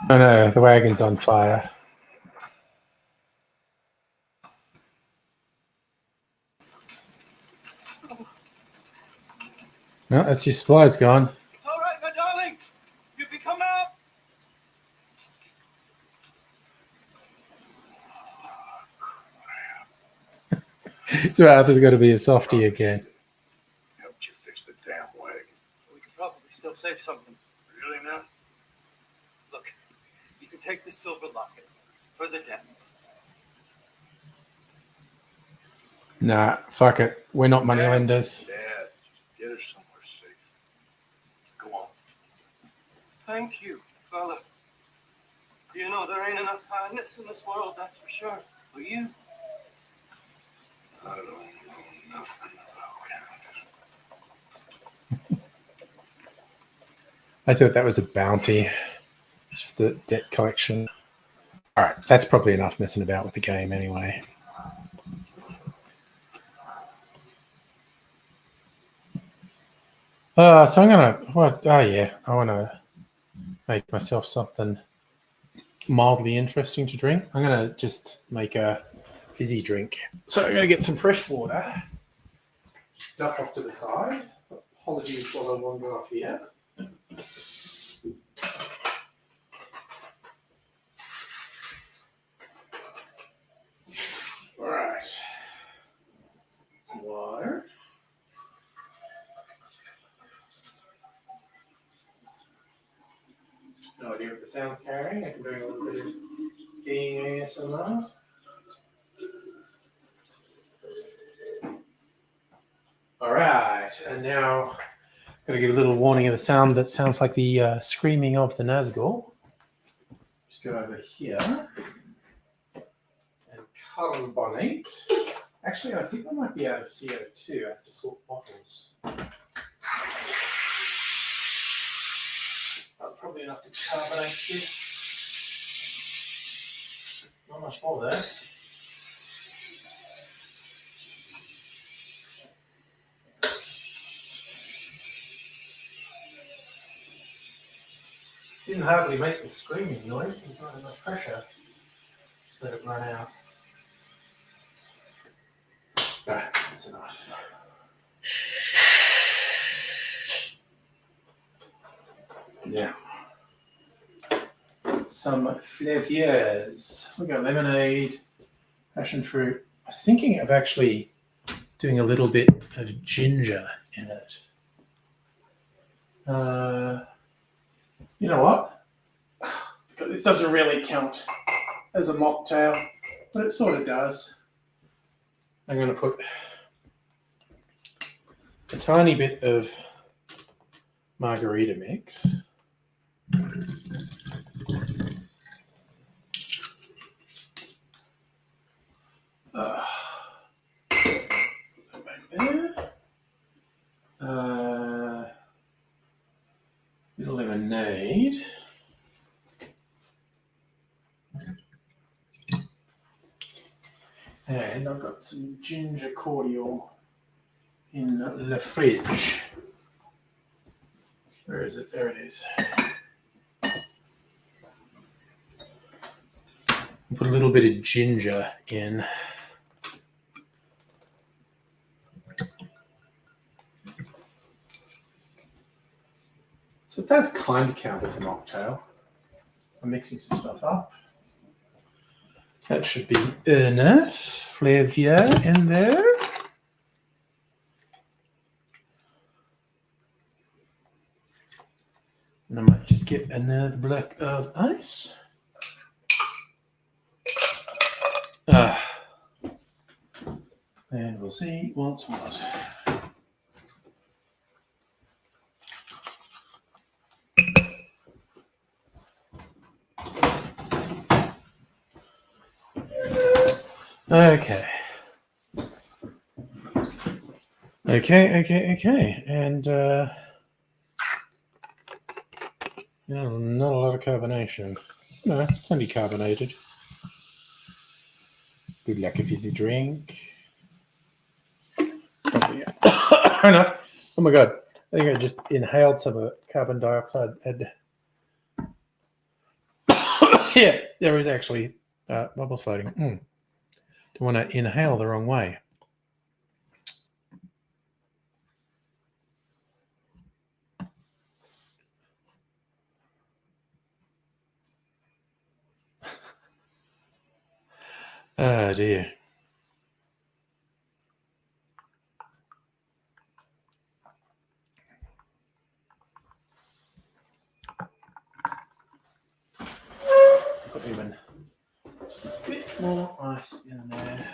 A: Oh no, the wagon's on fire. No, that's your supplies gone.
B: It's all right, my darling. You can come out.
A: So Arthur's got to be a softie again.
C: Helped you fix the damn wagon.
B: We could probably still save something.
C: Really now?
B: Look, you can take the silver locket for the debt.
A: Nah, fuck it. We're not moneylenders.
C: Dad, just get her somewhere safe. Go on.
B: Thank you, fella. You know, there ain't enough kindness in this world, that's for sure. For you.
C: I don't know nothing about it.
A: I thought that was a bounty. Just the debt collection. All right, that's probably enough messing about with the game anyway. So I'm gonna I want to make myself something mildly interesting to drink. I'm gonna just make a fizzy drink. So I'm gonna get some fresh water. Duck off to the side. Apologies while I wander off here. All right. Some water. No idea what the sound's carrying. I can do a little bit of eating ASMR. All right, and now I'm going to give a little warning of the sound that sounds like the screaming of the Nazgul. Just go over here and carbonate. Actually, I think I might be out of CO2. I have to sort bottles. Probably enough to carbonate this. Not much more there. Didn't hardly make the screaming noise because there's not enough pressure. Just let it run out. Alright, that's enough. Now, some flavors. We got lemonade, passion fruit. I was thinking of actually doing a little bit of ginger in it. You know what? This doesn't really count as a mocktail, but it sort of does. I'm going to put a tiny bit of margarita mix. Back there. Little lemonade. And I've got some ginger cordial in the fridge. Where is it? There it is. Put a little bit of ginger in. So it does kind of count as a mocktail. I'm mixing some stuff up. That should be enough flavor in there. And I might just get another block of ice. And we'll see what's what. Okay. Okay. And not a lot of carbonation. No, it's plenty carbonated. Good luck, a fizzy drink. Enough. Oh my god. I think I just inhaled some of the carbon dioxide. Yeah, there is actually bubbles floating. Don't want to inhale the wrong way. Oh dear. Put even just a bit more ice in there.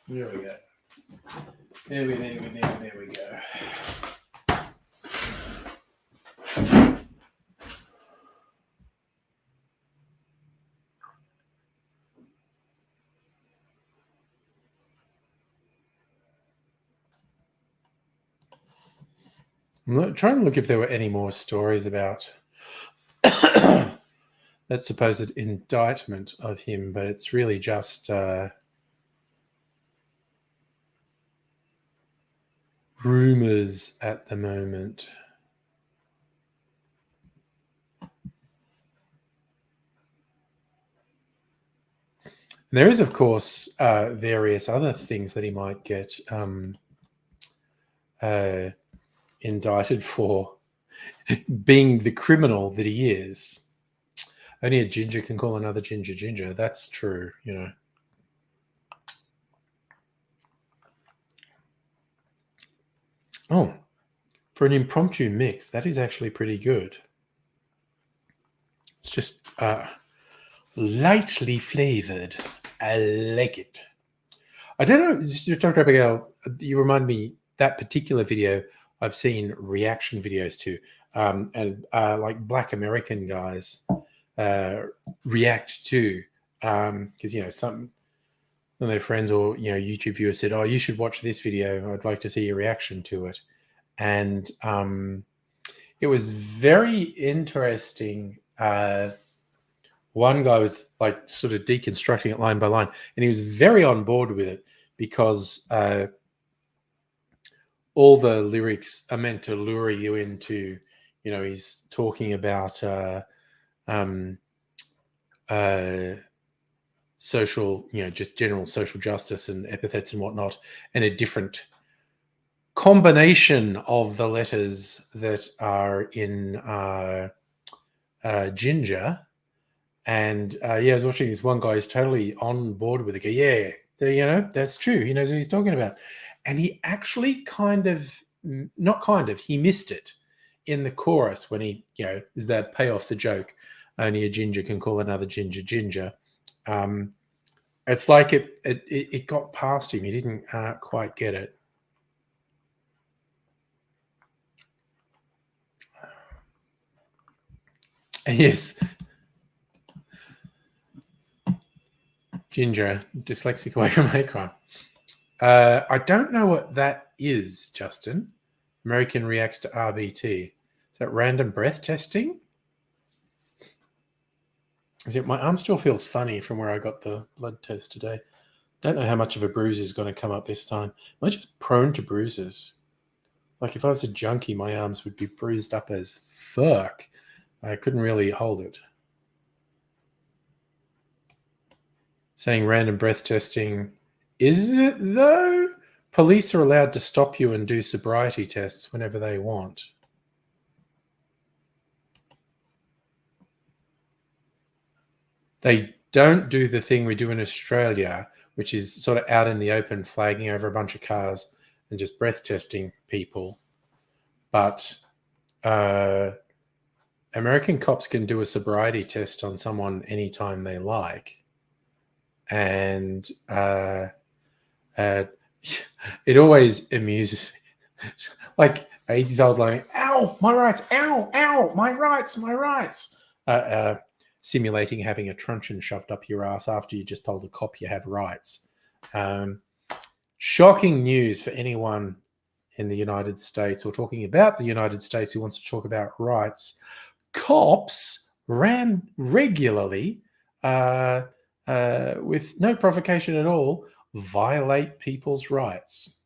A: There we go. There we go. I'm trying to look if there were any more stories about that supposed indictment of him, but it's really just rumors at the moment. And there is, of course, various other things that he might get indicted for, being the criminal that he is. Only a ginger can call another ginger ginger. That's true, you know. Oh, for an impromptu mix, that is actually pretty good. It's just lightly flavored. I like it. I don't know, Dr. Abigail, you remind me, that particular video I've seen reaction videos to, and like Black American guys react to, because, you know, some of their friends or, you know, YouTube viewers said, oh, you should watch this video. I'd like to see your reaction to it. And it was very interesting. One guy was like sort of deconstructing it line by line, and he was very on board with it because all the lyrics are meant to lure you into, you know, he's talking about social, you know, just general social justice and epithets and whatnot, and a different combination of the letters that are in ginger. And yeah, I was watching this one guy who's totally on board with it. Go, yeah, you know, that's true. He knows what he's talking about. And he actually he missed it in the chorus when he, you know, is that payoff the joke. Only a ginger can call another ginger ginger. It's like it got past him. He didn't quite get it. And yes, ginger, dyslexic away from hate crime. I don't know what that is, Justin. American reacts to RBT. Is that random breath testing? Is it, my arm still feels funny from where I got the blood test today. Don't know how much of a bruise is going to come up this time. Am I just prone to bruises? Like if I was a junkie, my arms would be bruised up as fuck. I couldn't really hold it. Saying random breath testing. Is it though? Police are allowed to stop you and do sobriety tests whenever they want. They don't do the thing we do in Australia, which is sort of out in the open, flagging over a bunch of cars and just breath testing people. But American cops can do a sobriety test on someone anytime they like. And it always amuses me. Like 80s old line, ow, my rights, ow, my rights. simulating having a truncheon shoved up your ass after you just told a cop you have rights. Shocking news for anyone in the United States or talking about the United States who wants to talk about rights. Cops ran regularly with no provocation at all, violate people's rights.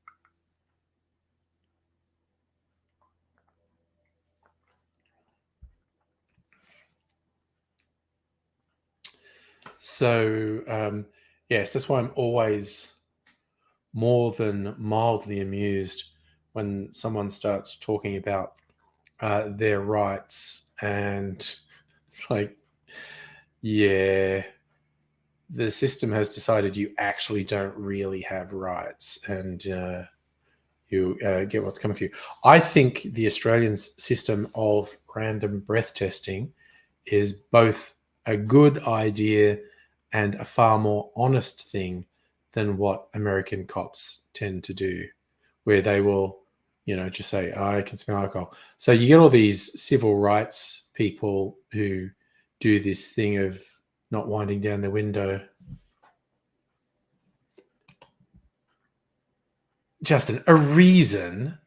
A: So, yes, that's why I'm always more than mildly amused when someone starts talking about their rights, and it's like, yeah, the system has decided you actually don't really have rights, and you get what's coming through. I think the Australian system of random breath testing is both a good idea and a far more honest thing than what American cops tend to do, where they will, just say, I can smell alcohol. So you get all these civil rights people who do this thing of not winding down the window. Justin, a reason.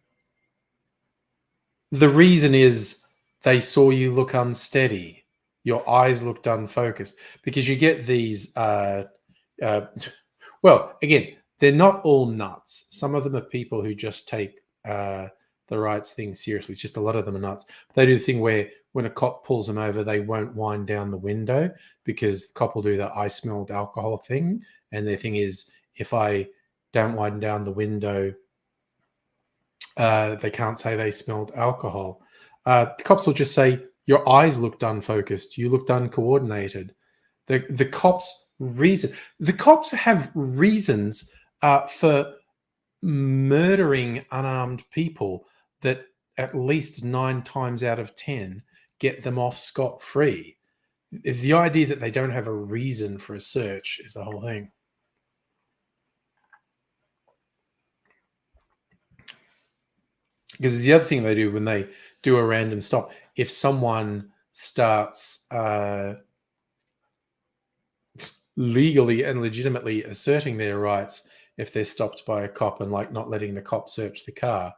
A: The reason is they saw you look unsteady. Your eyes looked unfocused, because you get these. Well, again, they're not all nuts. Some of them are people who just take the rights thing seriously. Just a lot of them are nuts. But they do the thing where when a cop pulls them over, they won't wind down the window, because the cop will do the I smelled alcohol thing. And their thing is, if I don't wind down the window, they can't say they smelled alcohol. The cops will just say, your eyes looked unfocused. You looked uncoordinated. The cops have reasons for murdering unarmed people that at least 9 times out of 10 get them off scot-free. The idea that they don't have a reason for a search is the whole thing. Because the other thing they do when they do a random stop, if someone starts legally and legitimately asserting their rights, if they're stopped by a cop and not letting the cop search the car,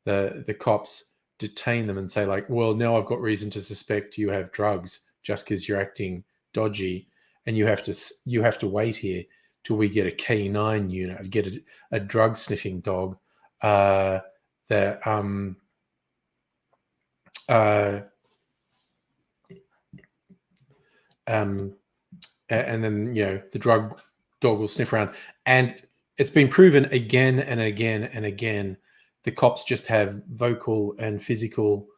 A: the cops detain them and say, well, now I've got reason to suspect you have drugs just because you're acting dodgy, and you have to wait here till we get a K9 unit, get a drug sniffing dog that and then the drug dog will sniff around, and it's been proven again and again and again. The cops just have vocal and physical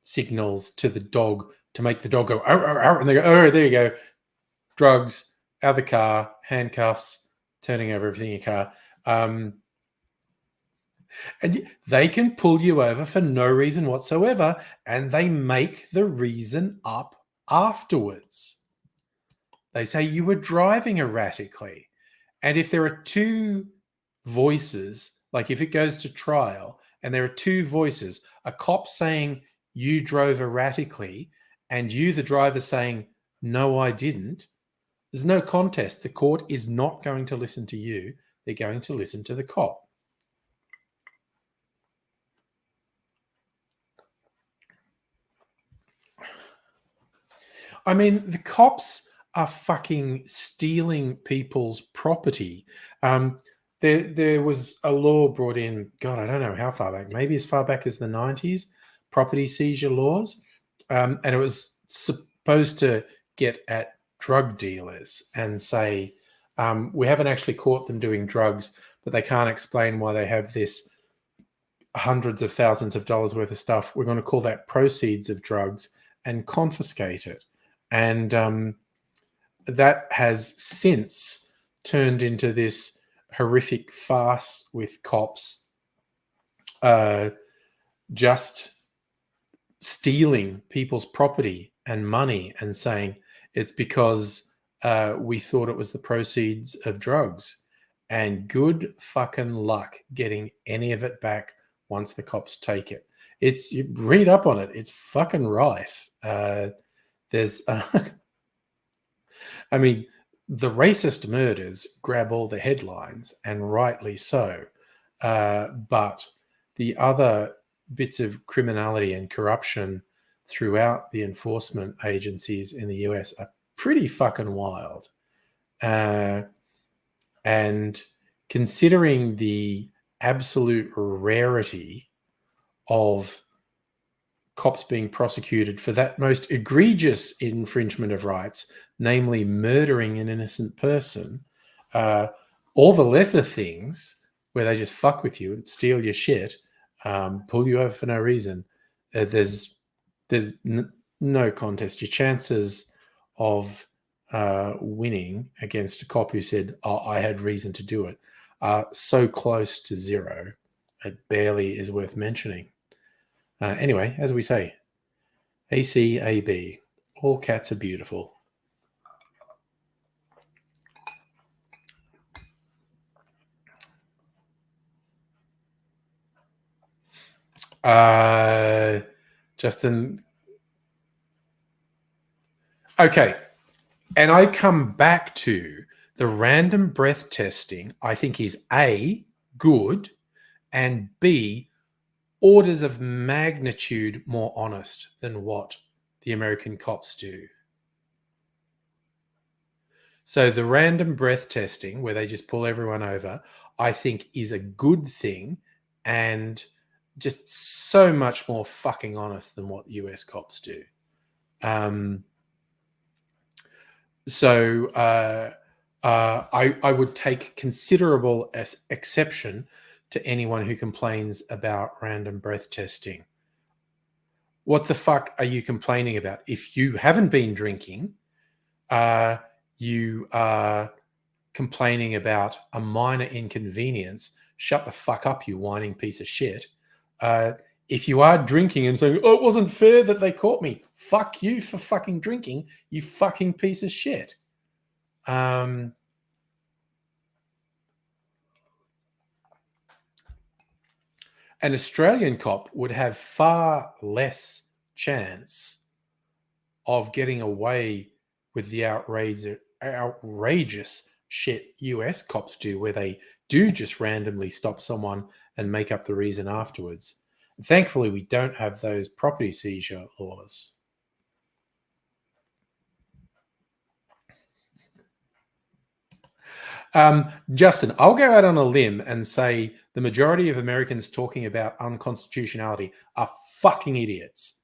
A: signals to the dog to make the dog go, "Ow, ow, ow," and they go, "Oh, there you go, drugs, out of the car, handcuffs, turning over everything in your car." And they can pull you over for no reason whatsoever, and they make the reason up afterwards. They say you were driving erratically. And if there are two voices, if it goes to trial and there are two voices, a cop saying you drove erratically and you, the driver, saying, no, I didn't, there's no contest. The court is not going to listen to you. They're going to listen to the cop. I mean, the cops are fucking stealing people's property. There was a law brought in, God, I don't know how far back, maybe as far back as the 90s, property seizure laws. And it was supposed to get at drug dealers and say, we haven't actually caught them doing drugs, but they can't explain why they have this hundreds of thousands of dollars worth of stuff. We're going to call that proceeds of drugs and confiscate it. And that has since turned into this horrific farce with cops just stealing people's property and money and saying it's because we thought it was the proceeds of drugs. And good fucking luck getting any of it back once the cops take it. It's you read up on it. It's fucking rife. There's, I mean, the racist murders grab all the headlines, and rightly so. But the other bits of criminality and corruption throughout the enforcement agencies in the US are pretty fucking wild. And considering the absolute rarity of cops being prosecuted for that most egregious infringement of rights, namely murdering an innocent person, all the lesser things where they just fuck with you and steal your shit, pull you over for no reason, there's no contest. Your chances of winning against a cop who said, "Oh, I had reason to do it," are so close to zero, it barely is worth mentioning. Anyway, as we say, ACAB, all cats are beautiful. Justin. Okay. And I come back to the random breath testing, I think is A, good, and B, orders of magnitude more honest than what the American cops do. So the random breath testing, where they just pull everyone over, I think is a good thing and just so much more fucking honest than what US cops do. I would take considerable exception to anyone who complains about random breath testing. What the fuck are you complaining about? If you haven't been drinking, you are complaining about a minor inconvenience. Shut the fuck up, you whining piece of shit. If you are drinking and saying, "Oh, it wasn't fair that they caught me," fuck you for fucking drinking, you fucking piece of shit. An Australian cop would have far less chance of getting away with the outrageous shit US cops do, where they do just randomly stop someone and make up the reason afterwards. Thankfully, we don't have those property seizure laws. Justin, I'll go out on a limb and say the majority of Americans talking about unconstitutionality are fucking idiots.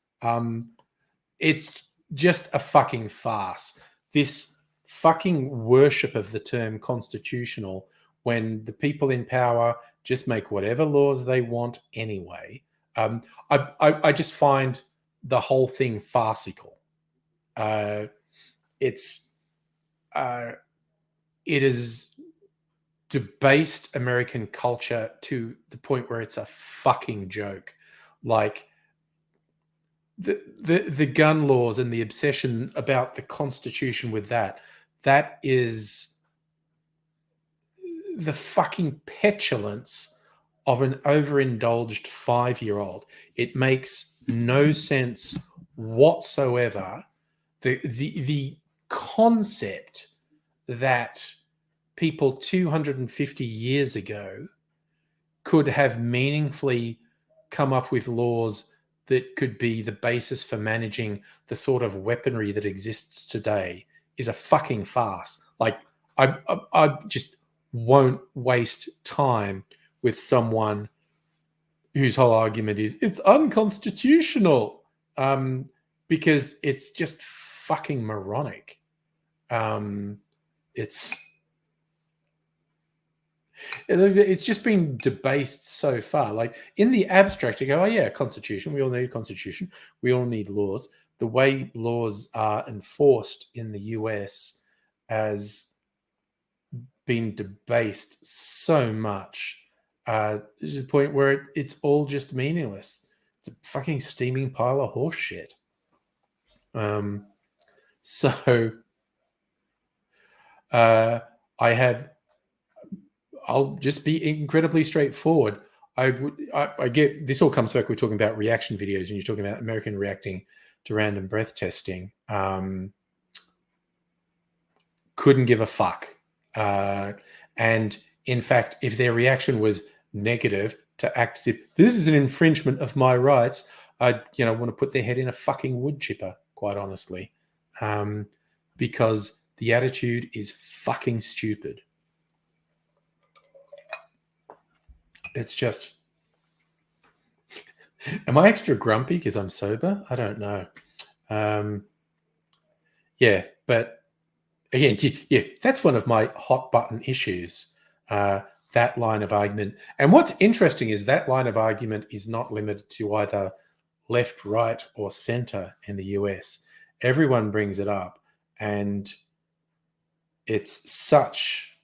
A: It's just a fucking farce. This fucking worship of the term constitutional when the people in power just make whatever laws they want anyway. I just find the whole thing farcical. It is debased American culture to the point where it's a fucking joke. Like the gun laws and the obsession about the Constitution with that is the fucking petulance of an overindulged 5-year-old. It makes no sense whatsoever. The concept that people 250 years ago could have meaningfully come up with laws that could be the basis for managing the sort of weaponry that exists today is a fucking farce. Like, I just won't waste time with someone whose whole argument is it's unconstitutional, because it's just fucking moronic. It's just been debased so far. Like, in the abstract, you go, "Oh yeah, constitution. We all need a constitution. We all need laws." The way laws are enforced in the US has been debased so much, to the point where it's all just meaningless. It's a fucking steaming pile of horse shit. I'll just be incredibly straightforward. I get this all comes back. We're talking about reaction videos, and you're talking about American reacting to random breath testing. Couldn't give a fuck. And in fact, if their reaction was negative, to act as if this is an infringement of my rights, I'd want to put their head in a fucking wood chipper, quite honestly, because the attitude is fucking stupid. It's just. Am I extra grumpy because I'm sober? I don't know. Yeah, but again, yeah, that's one of my hot button issues. That line of argument. And what's interesting is that line of argument is not limited to either left, right, or center in the US. Everyone brings it up, and it's such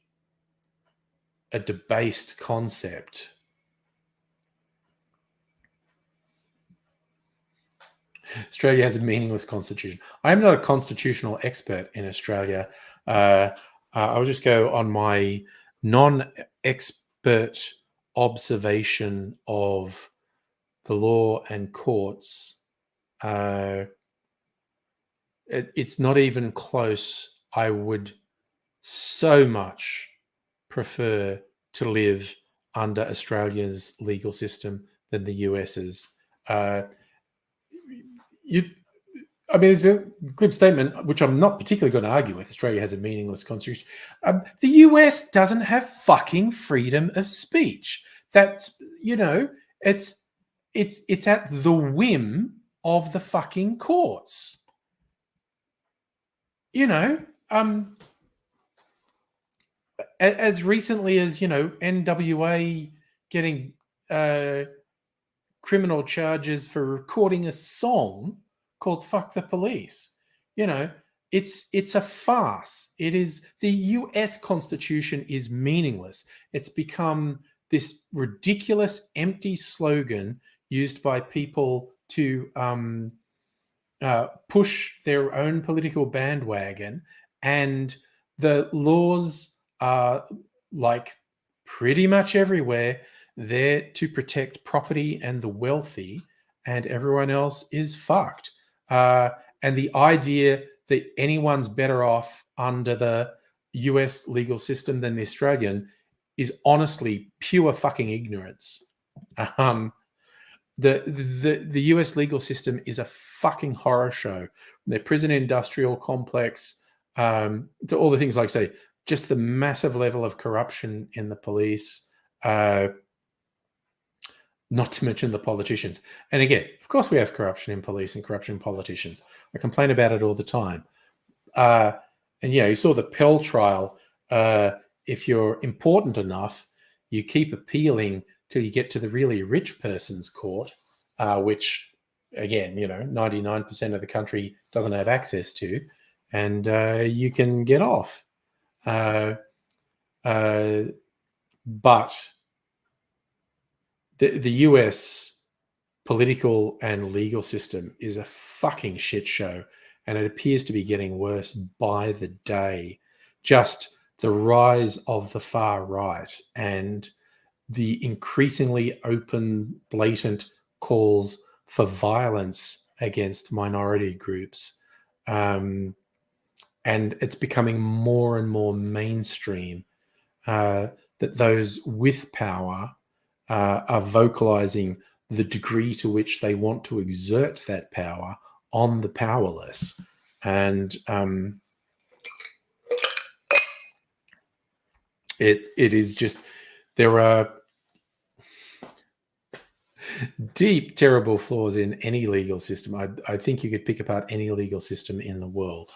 A: a debased concept. Australia has a meaningless constitution. I'm not a constitutional expert in Australia. I'll just go on my non-expert observation of the law and courts. It's not even close. I would so much prefer to live under Australia's legal system than the US's. It's a glib statement, which I'm not particularly going to argue with. Australia has a meaningless constitution. The US doesn't have fucking freedom of speech. That's, it's at the whim of the fucking courts. As recently as, NWA getting criminal charges for recording a song called "Fuck the Police." It's a farce. It is. The US Constitution is meaningless. It's become this ridiculous, empty slogan used by people to push their own political bandwagon, and the laws are, like pretty much everywhere, there to protect property and the wealthy, and everyone else is fucked. And the idea that anyone's better off under the US legal system than the Australian is honestly pure fucking ignorance. The US legal system is a fucking horror show. The prison industrial complex, to all the things like, say, just the massive level of corruption in the police, not to mention the politicians. And again, of course, we have corruption in police and corruption in politicians. I complain about it all the time. And you saw the Pell trial. If you're important enough, you keep appealing till you get to the really rich person's court, which, again, 99% of the country doesn't have access to, and you can get off. But the US political and legal system is a fucking shit show, and it appears to be getting worse by the day. Just the rise of the far right and the increasingly open, blatant calls for violence against minority groups. And it's becoming more and more mainstream that those with power are vocalizing the degree to which they want to exert that power on the powerless. And it is just, there are deep, terrible flaws in any legal system. I think you could pick apart any legal system in the world.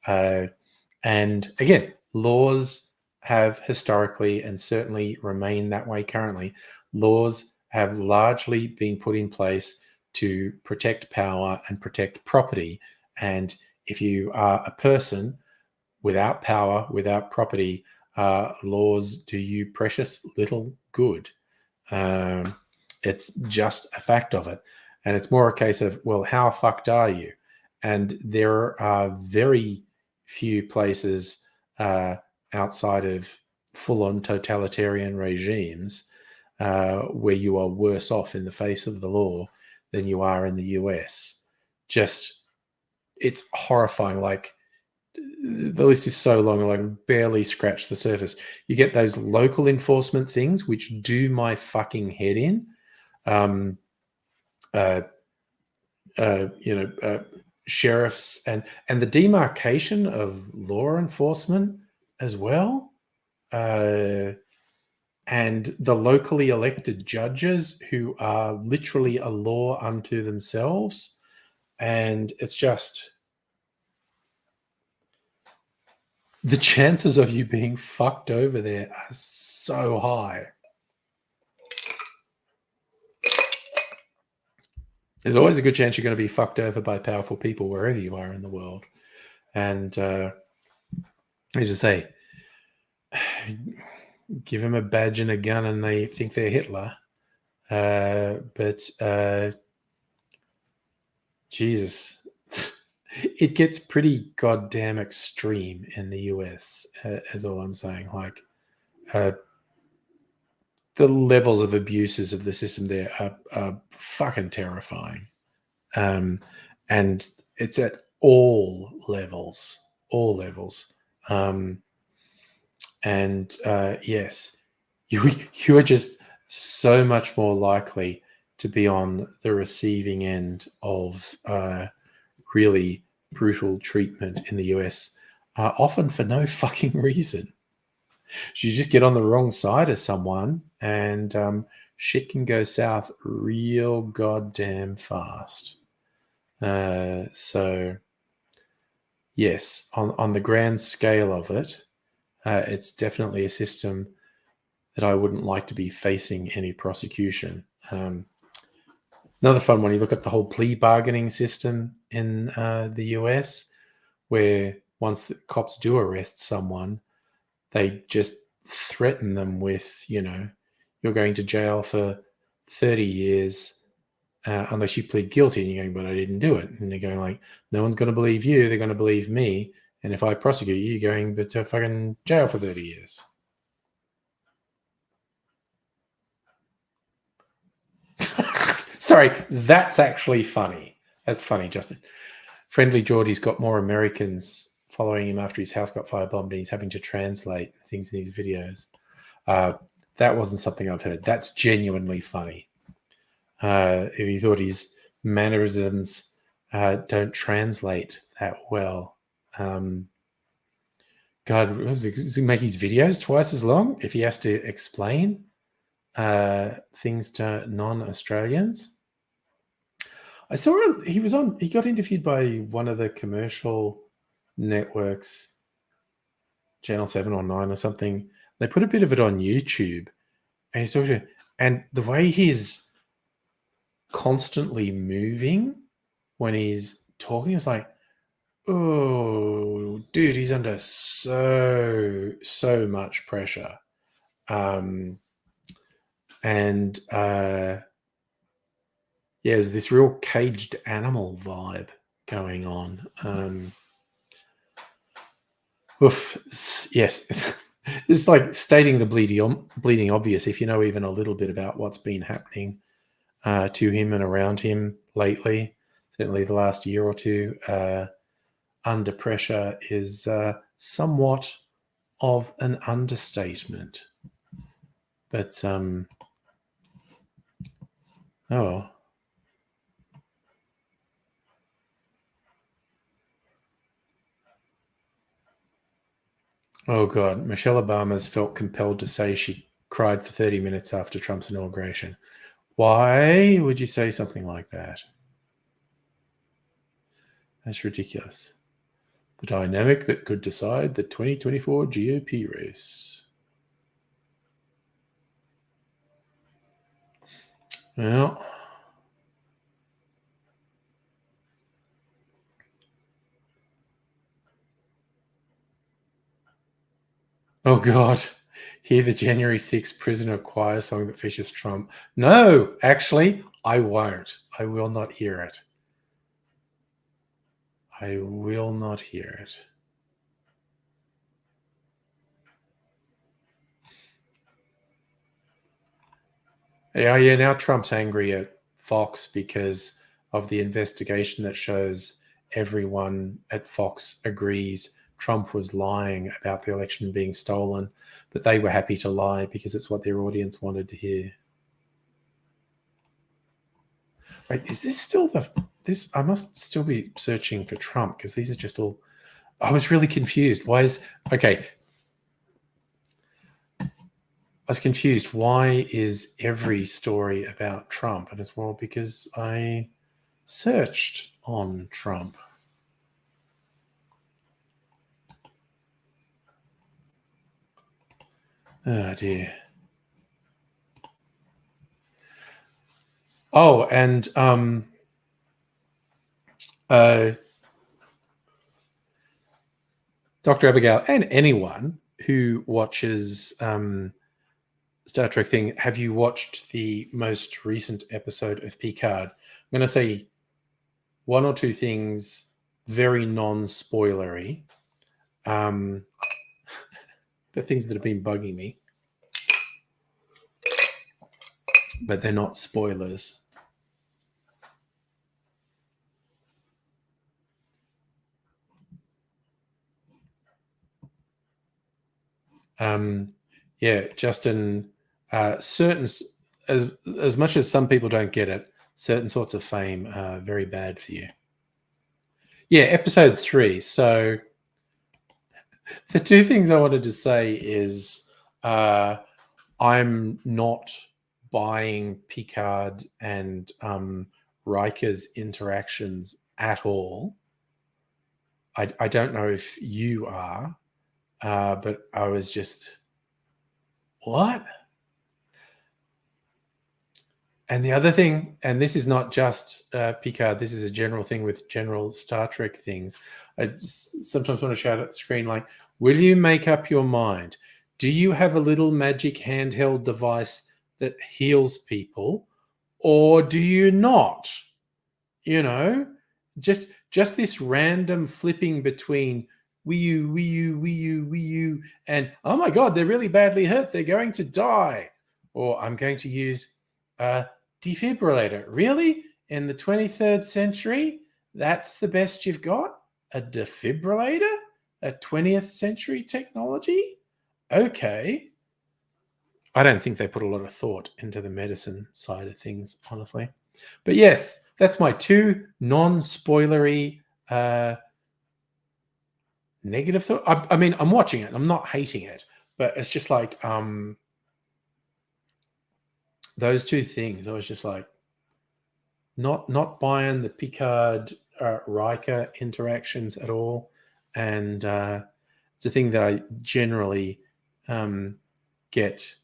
A: And again, laws have historically, and certainly remain that way currently, laws have largely been put in place to protect power and protect property. And if you are a person without power, without property, laws do you precious little good. It's just a fact of it. And it's more a case of, well, how fucked are you? And there are very few places outside of full-on totalitarian regimes where you are worse off in the face of the law than you are in the US. Just, it's horrifying. Like, the list is so long, like barely scratch the surface. You get those local enforcement things, which do my fucking head in. Sheriffs and the demarcation of law enforcement as well. And the locally elected judges who are literally a law unto themselves. And it's just, the chances of you being fucked over there are so high. There's always a good chance you're going to be fucked over by powerful people wherever you are in the world. And as I say, give them a badge and a gun and they think they're Hitler. But Jesus, it gets pretty goddamn extreme in the US, is all I'm saying. Like, the levels of abuses of the system there are fucking terrifying. And it's at all levels. Yes, you are just so much more likely to be on the receiving end of really brutal treatment in the US, often for no fucking reason. You just get on the wrong side of someone and shit can go south real goddamn fast. So yes, on the grand scale of it, it's definitely a system that I wouldn't like to be facing any prosecution. Another fun one, you look at the whole plea bargaining system in the US, where once the cops do arrest someone, they just threaten them with, you're going to jail for 30 years unless you plead guilty. And you're going, but I didn't do it. And they're going like, no one's going to believe you. They're going to believe me. And if I prosecute you, you're going to fucking jail for 30 years. Sorry, that's actually funny. That's funny, Justin. Friendly Geordie's got more Americans following him after his house got firebombed and he's having to translate things in his videos. That wasn't something I've heard. That's genuinely funny. If you thought his mannerisms don't translate that well. God, does he make his videos twice as long if he has to explain things to non-Australians? I saw him. He got interviewed by one of the commercial networks, Channel 7 or 9 or something. They put a bit of it on YouTube. And he's talking, and the way he's constantly moving when he's talking is like, oh, dude, he's under so much pressure. There's this real caged animal vibe going on. Yes, it's like stating the bleeding obvious if you know even a little bit about what's been happening to him and around him lately, certainly the last year or two. Under pressure is somewhat of an understatement. But, Oh, God. Michelle Obama's felt compelled to say she cried for 30 minutes after Trump's inauguration. Why would you say something like that? That's ridiculous. The dynamic that could decide the 2024 GOP race. Well, oh, God. Hear the January 6th prisoner choir song that features Trump. No, actually, I won't. I will not hear it. I will not hear it. Yeah. Now Trump's angry at Fox because of the investigation that shows everyone at Fox agrees Trump was lying about the election being stolen, but they were happy to lie because it's what their audience wanted to hear. Wait, is this still this? I must still be searching for Trump because these are just all. I was really confused. Why is okay? I was confused. Why is every story about Trump? And it's well because I searched on Trump. Oh dear. Oh, and Dr. Abigail and anyone who watches Star Trek thing, have you watched the most recent episode of Picard? I'm going to say one or two things, very non-spoilery. The things that have been bugging me, but they're not spoilers. Yeah, Justin, certain, as much as some people don't get it, certain sorts of fame are very bad for you. Yeah, episode 3. So the two things I wanted to say is I'm not buying Picard and Riker's interactions at all. I don't know if you are, but I was just, what? And the other thing, and this is not just Picard, this is a general thing with general Star Trek things. I sometimes want to shout at the screen like, will you make up your mind? Do you have a little magic handheld device that heals people, or do you not? You know, just this random flipping between Wii U, Wii U, Wii U, Wii U, and oh my God, they're really badly hurt. They're going to die. Or I'm going to use a defibrillator. Really? In the 23rd century? That's the best you've got? A defibrillator? A 20th century technology? Okay. I don't think they put a lot of thought into the medicine side of things, honestly. But yes, that's my two non-spoilery negative thought. I mean, I'm watching it. I'm not hating it, but it's just like those two things. I was just like, not buying the Picard Riker interactions at all, and it's a thing that I generally get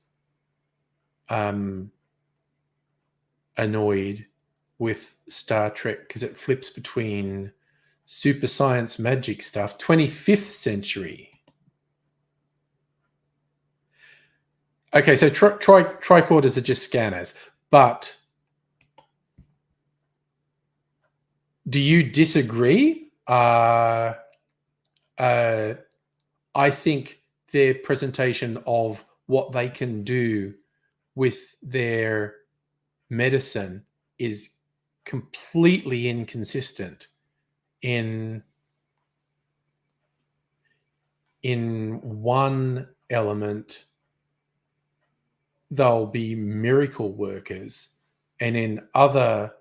A: annoyed with Star Trek because it flips between super science magic stuff, 25th century. Okay, so tricorders are just scanners, but do you disagree? I think their presentation of what they can do with their medicine is completely inconsistent. In one element, they'll be miracle workers, and in other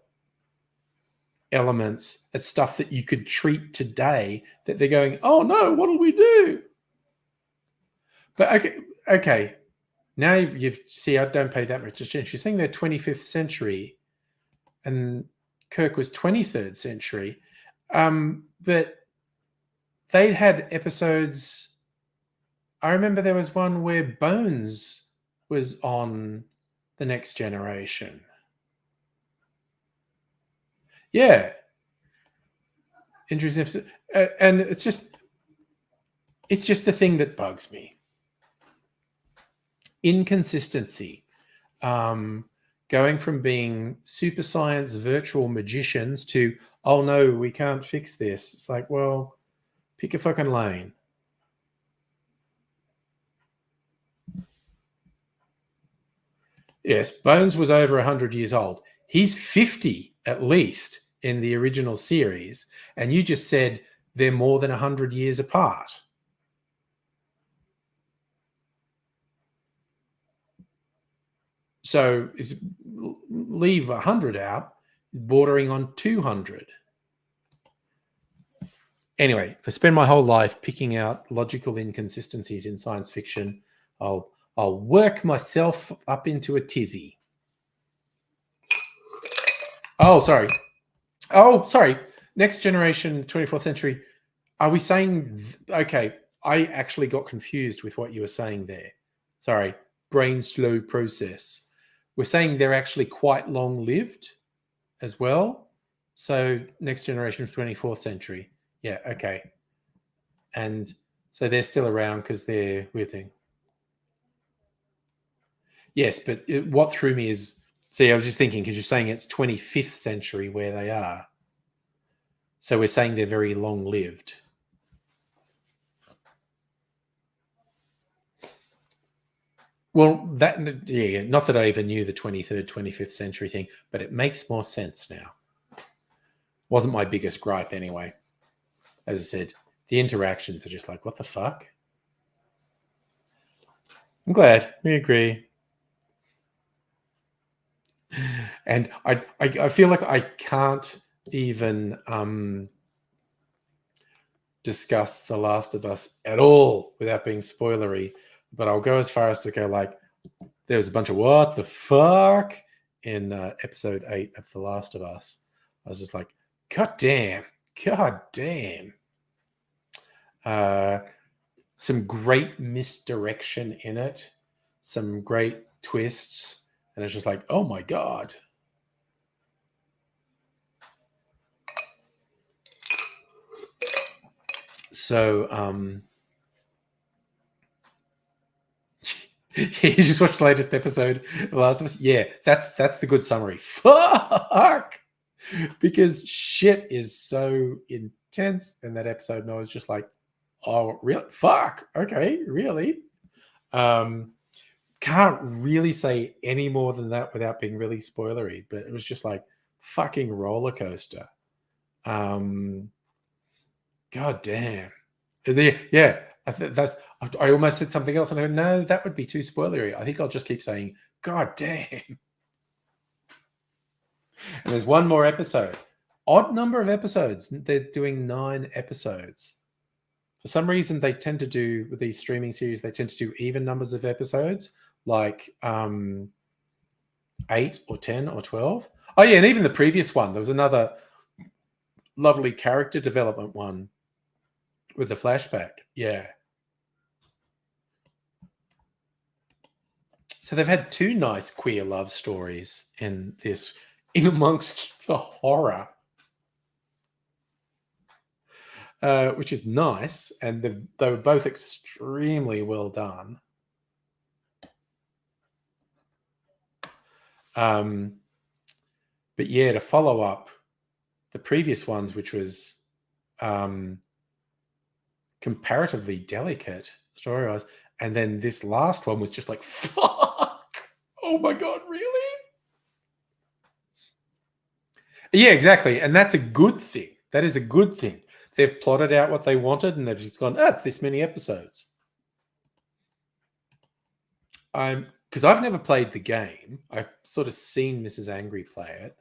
A: elements, it's stuff that you could treat today that they're going, oh no, what'll we do? But okay. Now you see, I don't pay that much attention. You're saying they're 25th century, and Kirk was 23rd century. But they'd had episodes. I remember there was one where Bones was on The Next Generation. Yeah. Interesting episode. And it's just the thing that bugs me. Inconsistency. Going from being super science virtual magicians to, oh no, we can't fix this. It's like, well, pick a fucking lane. Yes, Bones was over 100 years old. He's 50 at least in the original series, and you just said they're more than 100 years apart. So leave 100 out, bordering on 200. Anyway, if I spend my whole life picking out logical inconsistencies in science fiction, I'll work myself up into a tizzy. Oh, sorry. Next generation, 24th century. Are we saying... Okay, I actually got confused with what you were saying there. Sorry. Brain slow process. We're saying they're actually quite long-lived as well. So next generation of 24th century. Yeah, okay. And so they're still around because they're within. Yes, but what threw me is... See, I was just thinking, because you're saying it's 25th century where they are. So we're saying they're very long-lived. Well, not that I even knew the 23rd, 25th century thing, but it makes more sense now. Wasn't my biggest gripe anyway. As I said, the interactions are just like, what the fuck? I'm glad. We agree. And I feel like I can't even discuss The Last of Us at all without being spoilery, but I'll go as far as to go like, there was a bunch of what the fuck in episode 8 of The Last of Us. I was just like, God damn. Some great misdirection in it, some great twists, and it's just like, oh my God. So, you just watched the latest episode of The Last of Us? Yeah, that's the good summary. Fuck! Because shit is so intense in that episode, and I was just like, oh, really? Fuck. Okay, really? Can't really say any more than that without being really spoilery, but it was just like fucking roller coaster. God damn. Yeah, I almost said something else, and I go, no, that would be too spoilery. I think I'll just keep saying, God damn. And there's one more episode. Odd number of episodes. They're doing 9 episodes. For some reason, they tend to do, with these streaming series, they tend to do even numbers of episodes, like 8 or 10 or 12. Oh, yeah, and even the previous one, there was another lovely character development one with the flashback. Yeah. So they've had 2 nice queer love stories in this, in amongst the horror, which is nice, and they were both extremely well done. But yeah, to follow up the previous ones, which was comparatively delicate story-wise, and then this last one was just like, fuck! Oh my God, really? Yeah, exactly. And that's a good thing. That is a good thing. They've plotted out what they wanted, and they've just gone, it's this many episodes. Because I've never played the game. I've sort of seen Mrs. Angry play it.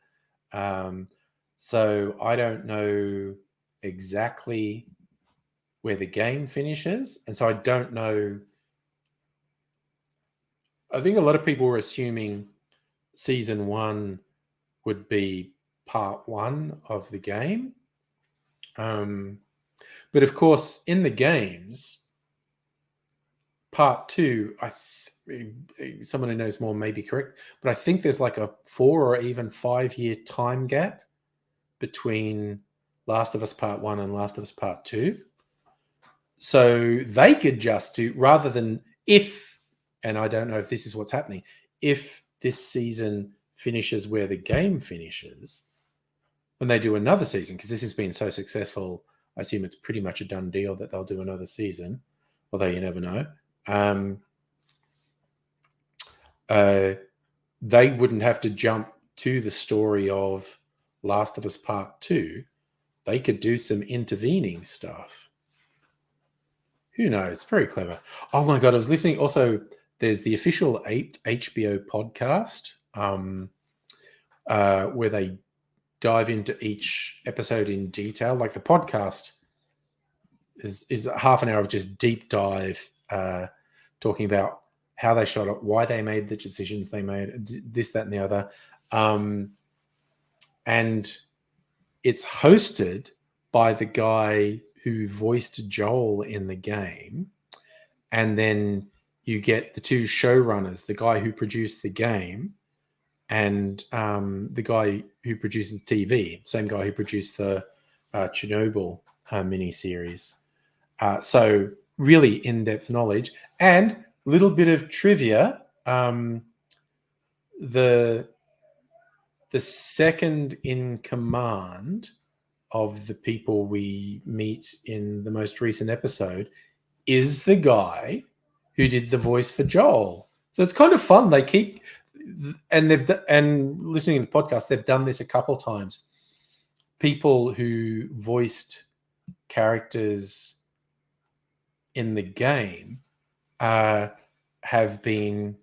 A: So I don't know exactly where the game finishes. And so I don't know. I think a lot of people were assuming season 1 would be part 1 of the game. But of course, in the games, part 2, someone who knows more may be correct, but I think there's like a 4 or even 5-year time gap between Last of Us Part 1 and Last of Us Part 2. So they could just do, rather than if, and I don't know if this is what's happening, if this season finishes where the game finishes, when they do another season, because this has been so successful, I assume it's pretty much a done deal that they'll do another season, although you never know. they wouldn't have to jump to the story of Last of Us Part 2. They could do some intervening stuff. Who knows? Very clever. Oh my God, I was listening. Also, there's the official HBO podcast where they dive into each episode in detail. Like the podcast is half an hour of just deep dive, talking about how they shot it, why they made the decisions they made, this, that, and the other. And it's hosted by the guy who voiced Joel in the game. And then you get the two showrunners, the guy who produced the game and the guy who produces TV, same guy who produced the Chernobyl miniseries. So really in-depth knowledge and a little bit of trivia. The second in command of the people we meet in the most recent episode is the guy who did the voice for Joel. So it's kind of fun. They keep, and listening to the podcast, they've done this a couple times. People who voiced characters in the game have been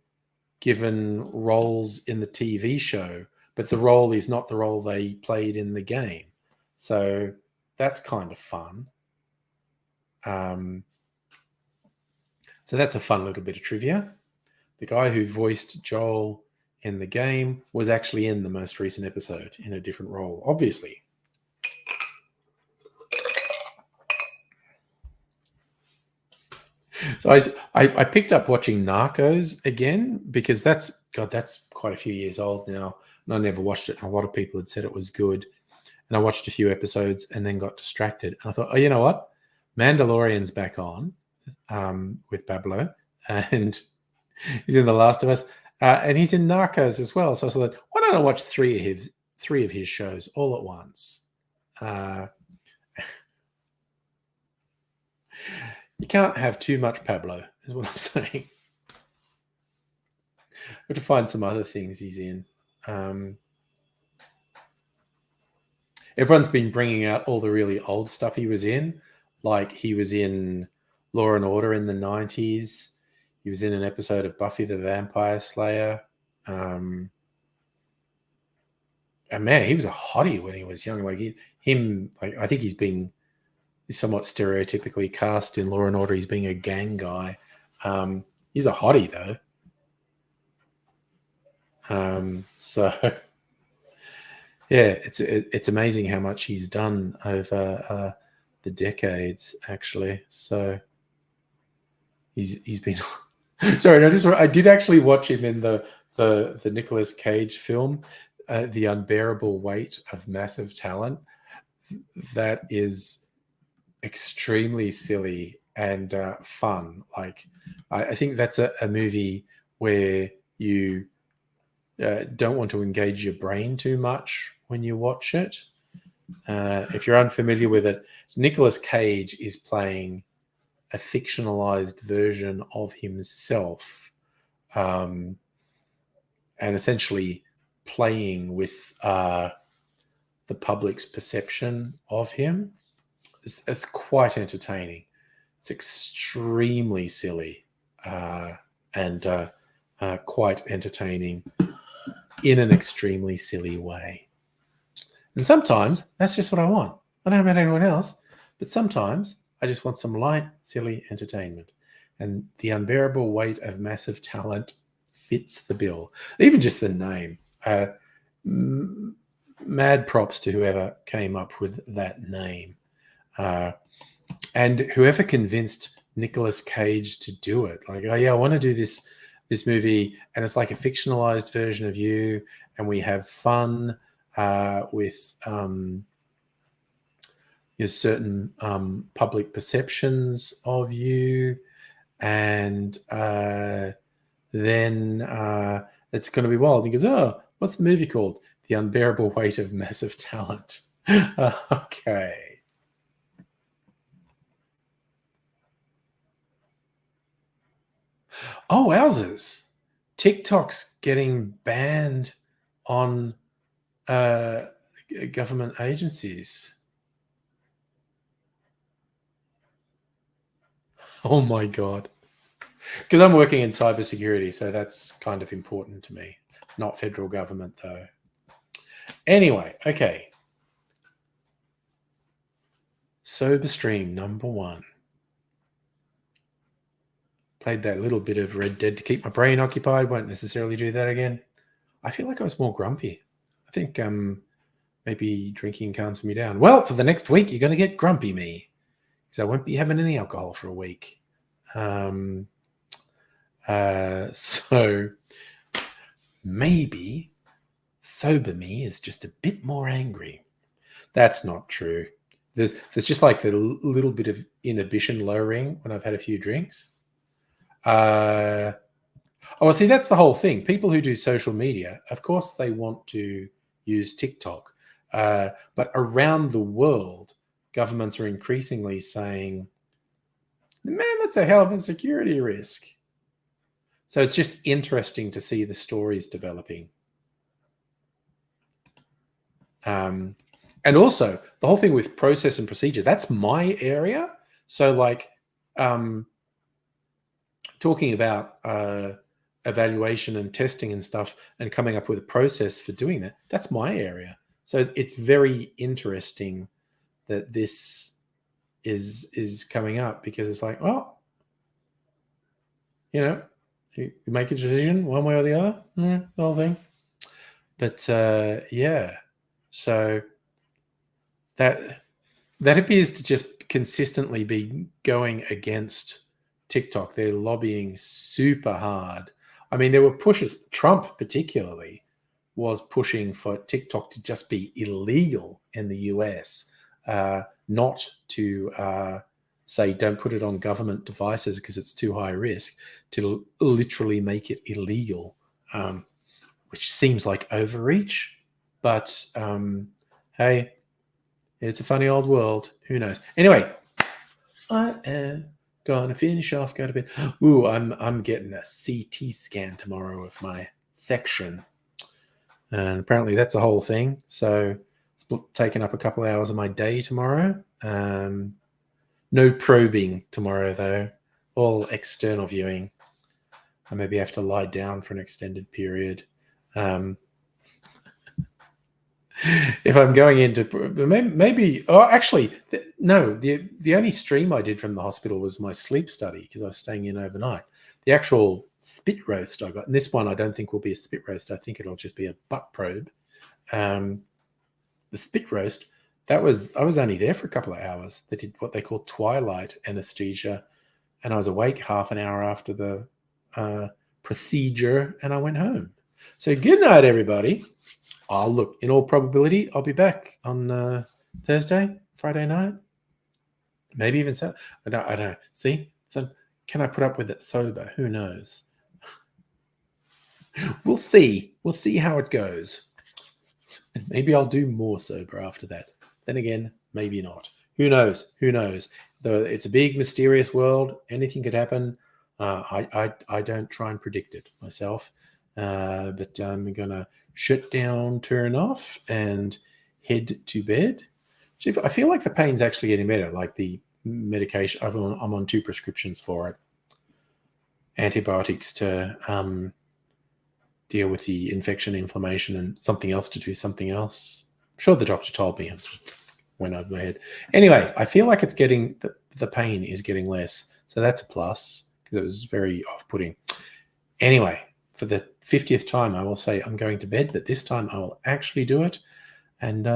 A: given roles in the TV show, but the role is not the role they played in the game. So that's kind of fun. So that's a fun little bit of trivia. The guy who voiced Joel in the game was actually in the most recent episode in a different role, obviously. So I picked up watching Narcos again because that's quite a few years old now. And I never watched it. And a lot of people had said it was good. And I watched a few episodes and then got distracted. And I thought, oh, you know what? Mandalorian's back on with Pablo. And he's in The Last of Us. And he's in Narcos as well. So I thought, why don't I watch three of his shows all at once? You can't have too much Pablo, is what I'm saying. Got to find some other things he's in. Everyone's been bringing out all the really old stuff he was in. Like he was in Law and Order in the 90s. He was in an episode of Buffy the Vampire Slayer. And man, he was a hottie when he was young. Like I think he's somewhat stereotypically cast in Law and Order. He's being a gang guy. He's a hottie though. So yeah, it's amazing how much he's done over the decades, actually. So he's been. Sorry, I did actually watch him in the Nicolas Cage film, The Unbearable Weight of Massive Talent. That is extremely silly and fun. Like I think that's a movie where you don't want to engage your brain too much when you watch it. If you're unfamiliar with it, Nicolas Cage is playing a fictionalized version of himself, and essentially playing with the public's perception of him. It's quite entertaining. It's extremely silly and quite entertaining in an extremely silly way. And sometimes that's just what I want. I don't know about anyone else, but sometimes I just want some light, silly entertainment. And The Unbearable Weight of Massive Talent fits the bill. Even just the name. Mad props to whoever came up with that name. And whoever convinced Nicolas Cage to do it. Like, oh yeah, I want to do this movie, and it's like a fictionalized version of you, and we have fun with your certain public perceptions of you, and then it's going to be wild. He goes, oh, what's the movie called? The Unbearable Weight of Massive Talent. Okay. Oh, wowzers. TikTok's getting banned on government agencies. Oh my God. Because I'm working in cybersecurity, so that's kind of important to me. Not federal government, though. Anyway, okay. Sober stream number 1. Played that little bit of Red Dead to keep my brain occupied. Won't necessarily do that again. I feel like I was more grumpy. I think maybe drinking calms me down. Well, for the next week, you're going to get grumpy me. Because I won't be having any alcohol for a week. So maybe sober me is just a bit more angry. That's not true. There's just like the little bit of inhibition lowering when I've had a few drinks. See, that's the whole thing. People who do social media, of course, they want to use TikTok. But around the world, governments are increasingly saying, man, that's a hell of a security risk. So it's just interesting to see the stories developing. And also, the whole thing with process and procedure, that's my area. So like talking about evaluation and testing and stuff and coming up with a process for doing that, that's my area. So it's very interesting that this is coming up, because it's like, well, you make a decision one way or the other, the whole thing. But yeah, so that appears to just consistently be going against TikTok. They're lobbying super hard. I mean, there were pushes. Trump particularly was pushing for TikTok to just be illegal in the US, not to say don't put it on government devices because it's too high risk, to literally make it illegal, which seems like overreach. But hey, it's a funny old world. Who knows? Anyway, I am gonna finish off. Go to bed. Ooh, I'm getting a CT scan tomorrow of my section, and apparently that's a whole thing. So it's taken up a couple of hours of my day tomorrow. No probing tomorrow though. All external viewing. I maybe have to lie down for an extended period. If I'm going into maybe actually no, the only stream I did from the hospital was my sleep study because I was staying in overnight. The actual spit roast I got, and this one I don't think will be a spit roast. I think it'll just be a butt probe. The spit roast, I was only there for a couple of hours. They did what they call twilight anesthesia, and I was awake half an hour after the procedure, and I went home. So good night, everybody. Oh, look, in all probability, I'll be back on Thursday, Friday night, maybe even Saturday. I don't know. See? So can I put up with it sober? Who knows? We'll see. We'll see how it goes. And maybe I'll do more sober after that. Then again, maybe not. Who knows? Who knows? It's a big, mysterious world. Anything could happen. I don't try and predict it myself. But I'm going to shut down, turn off, and head to bed. So I feel like the pain's actually getting better, like the medication. I'm on 2 prescriptions for it. Antibiotics to deal with the infection, inflammation, and something else to do something else. I'm sure the doctor told me. Went over my head. Anyway, I feel like it's getting, the pain is getting less. So that's a plus, because it was very off-putting. Anyway, for the 50th time, I will say I'm going to bed, but this time I will actually do it. And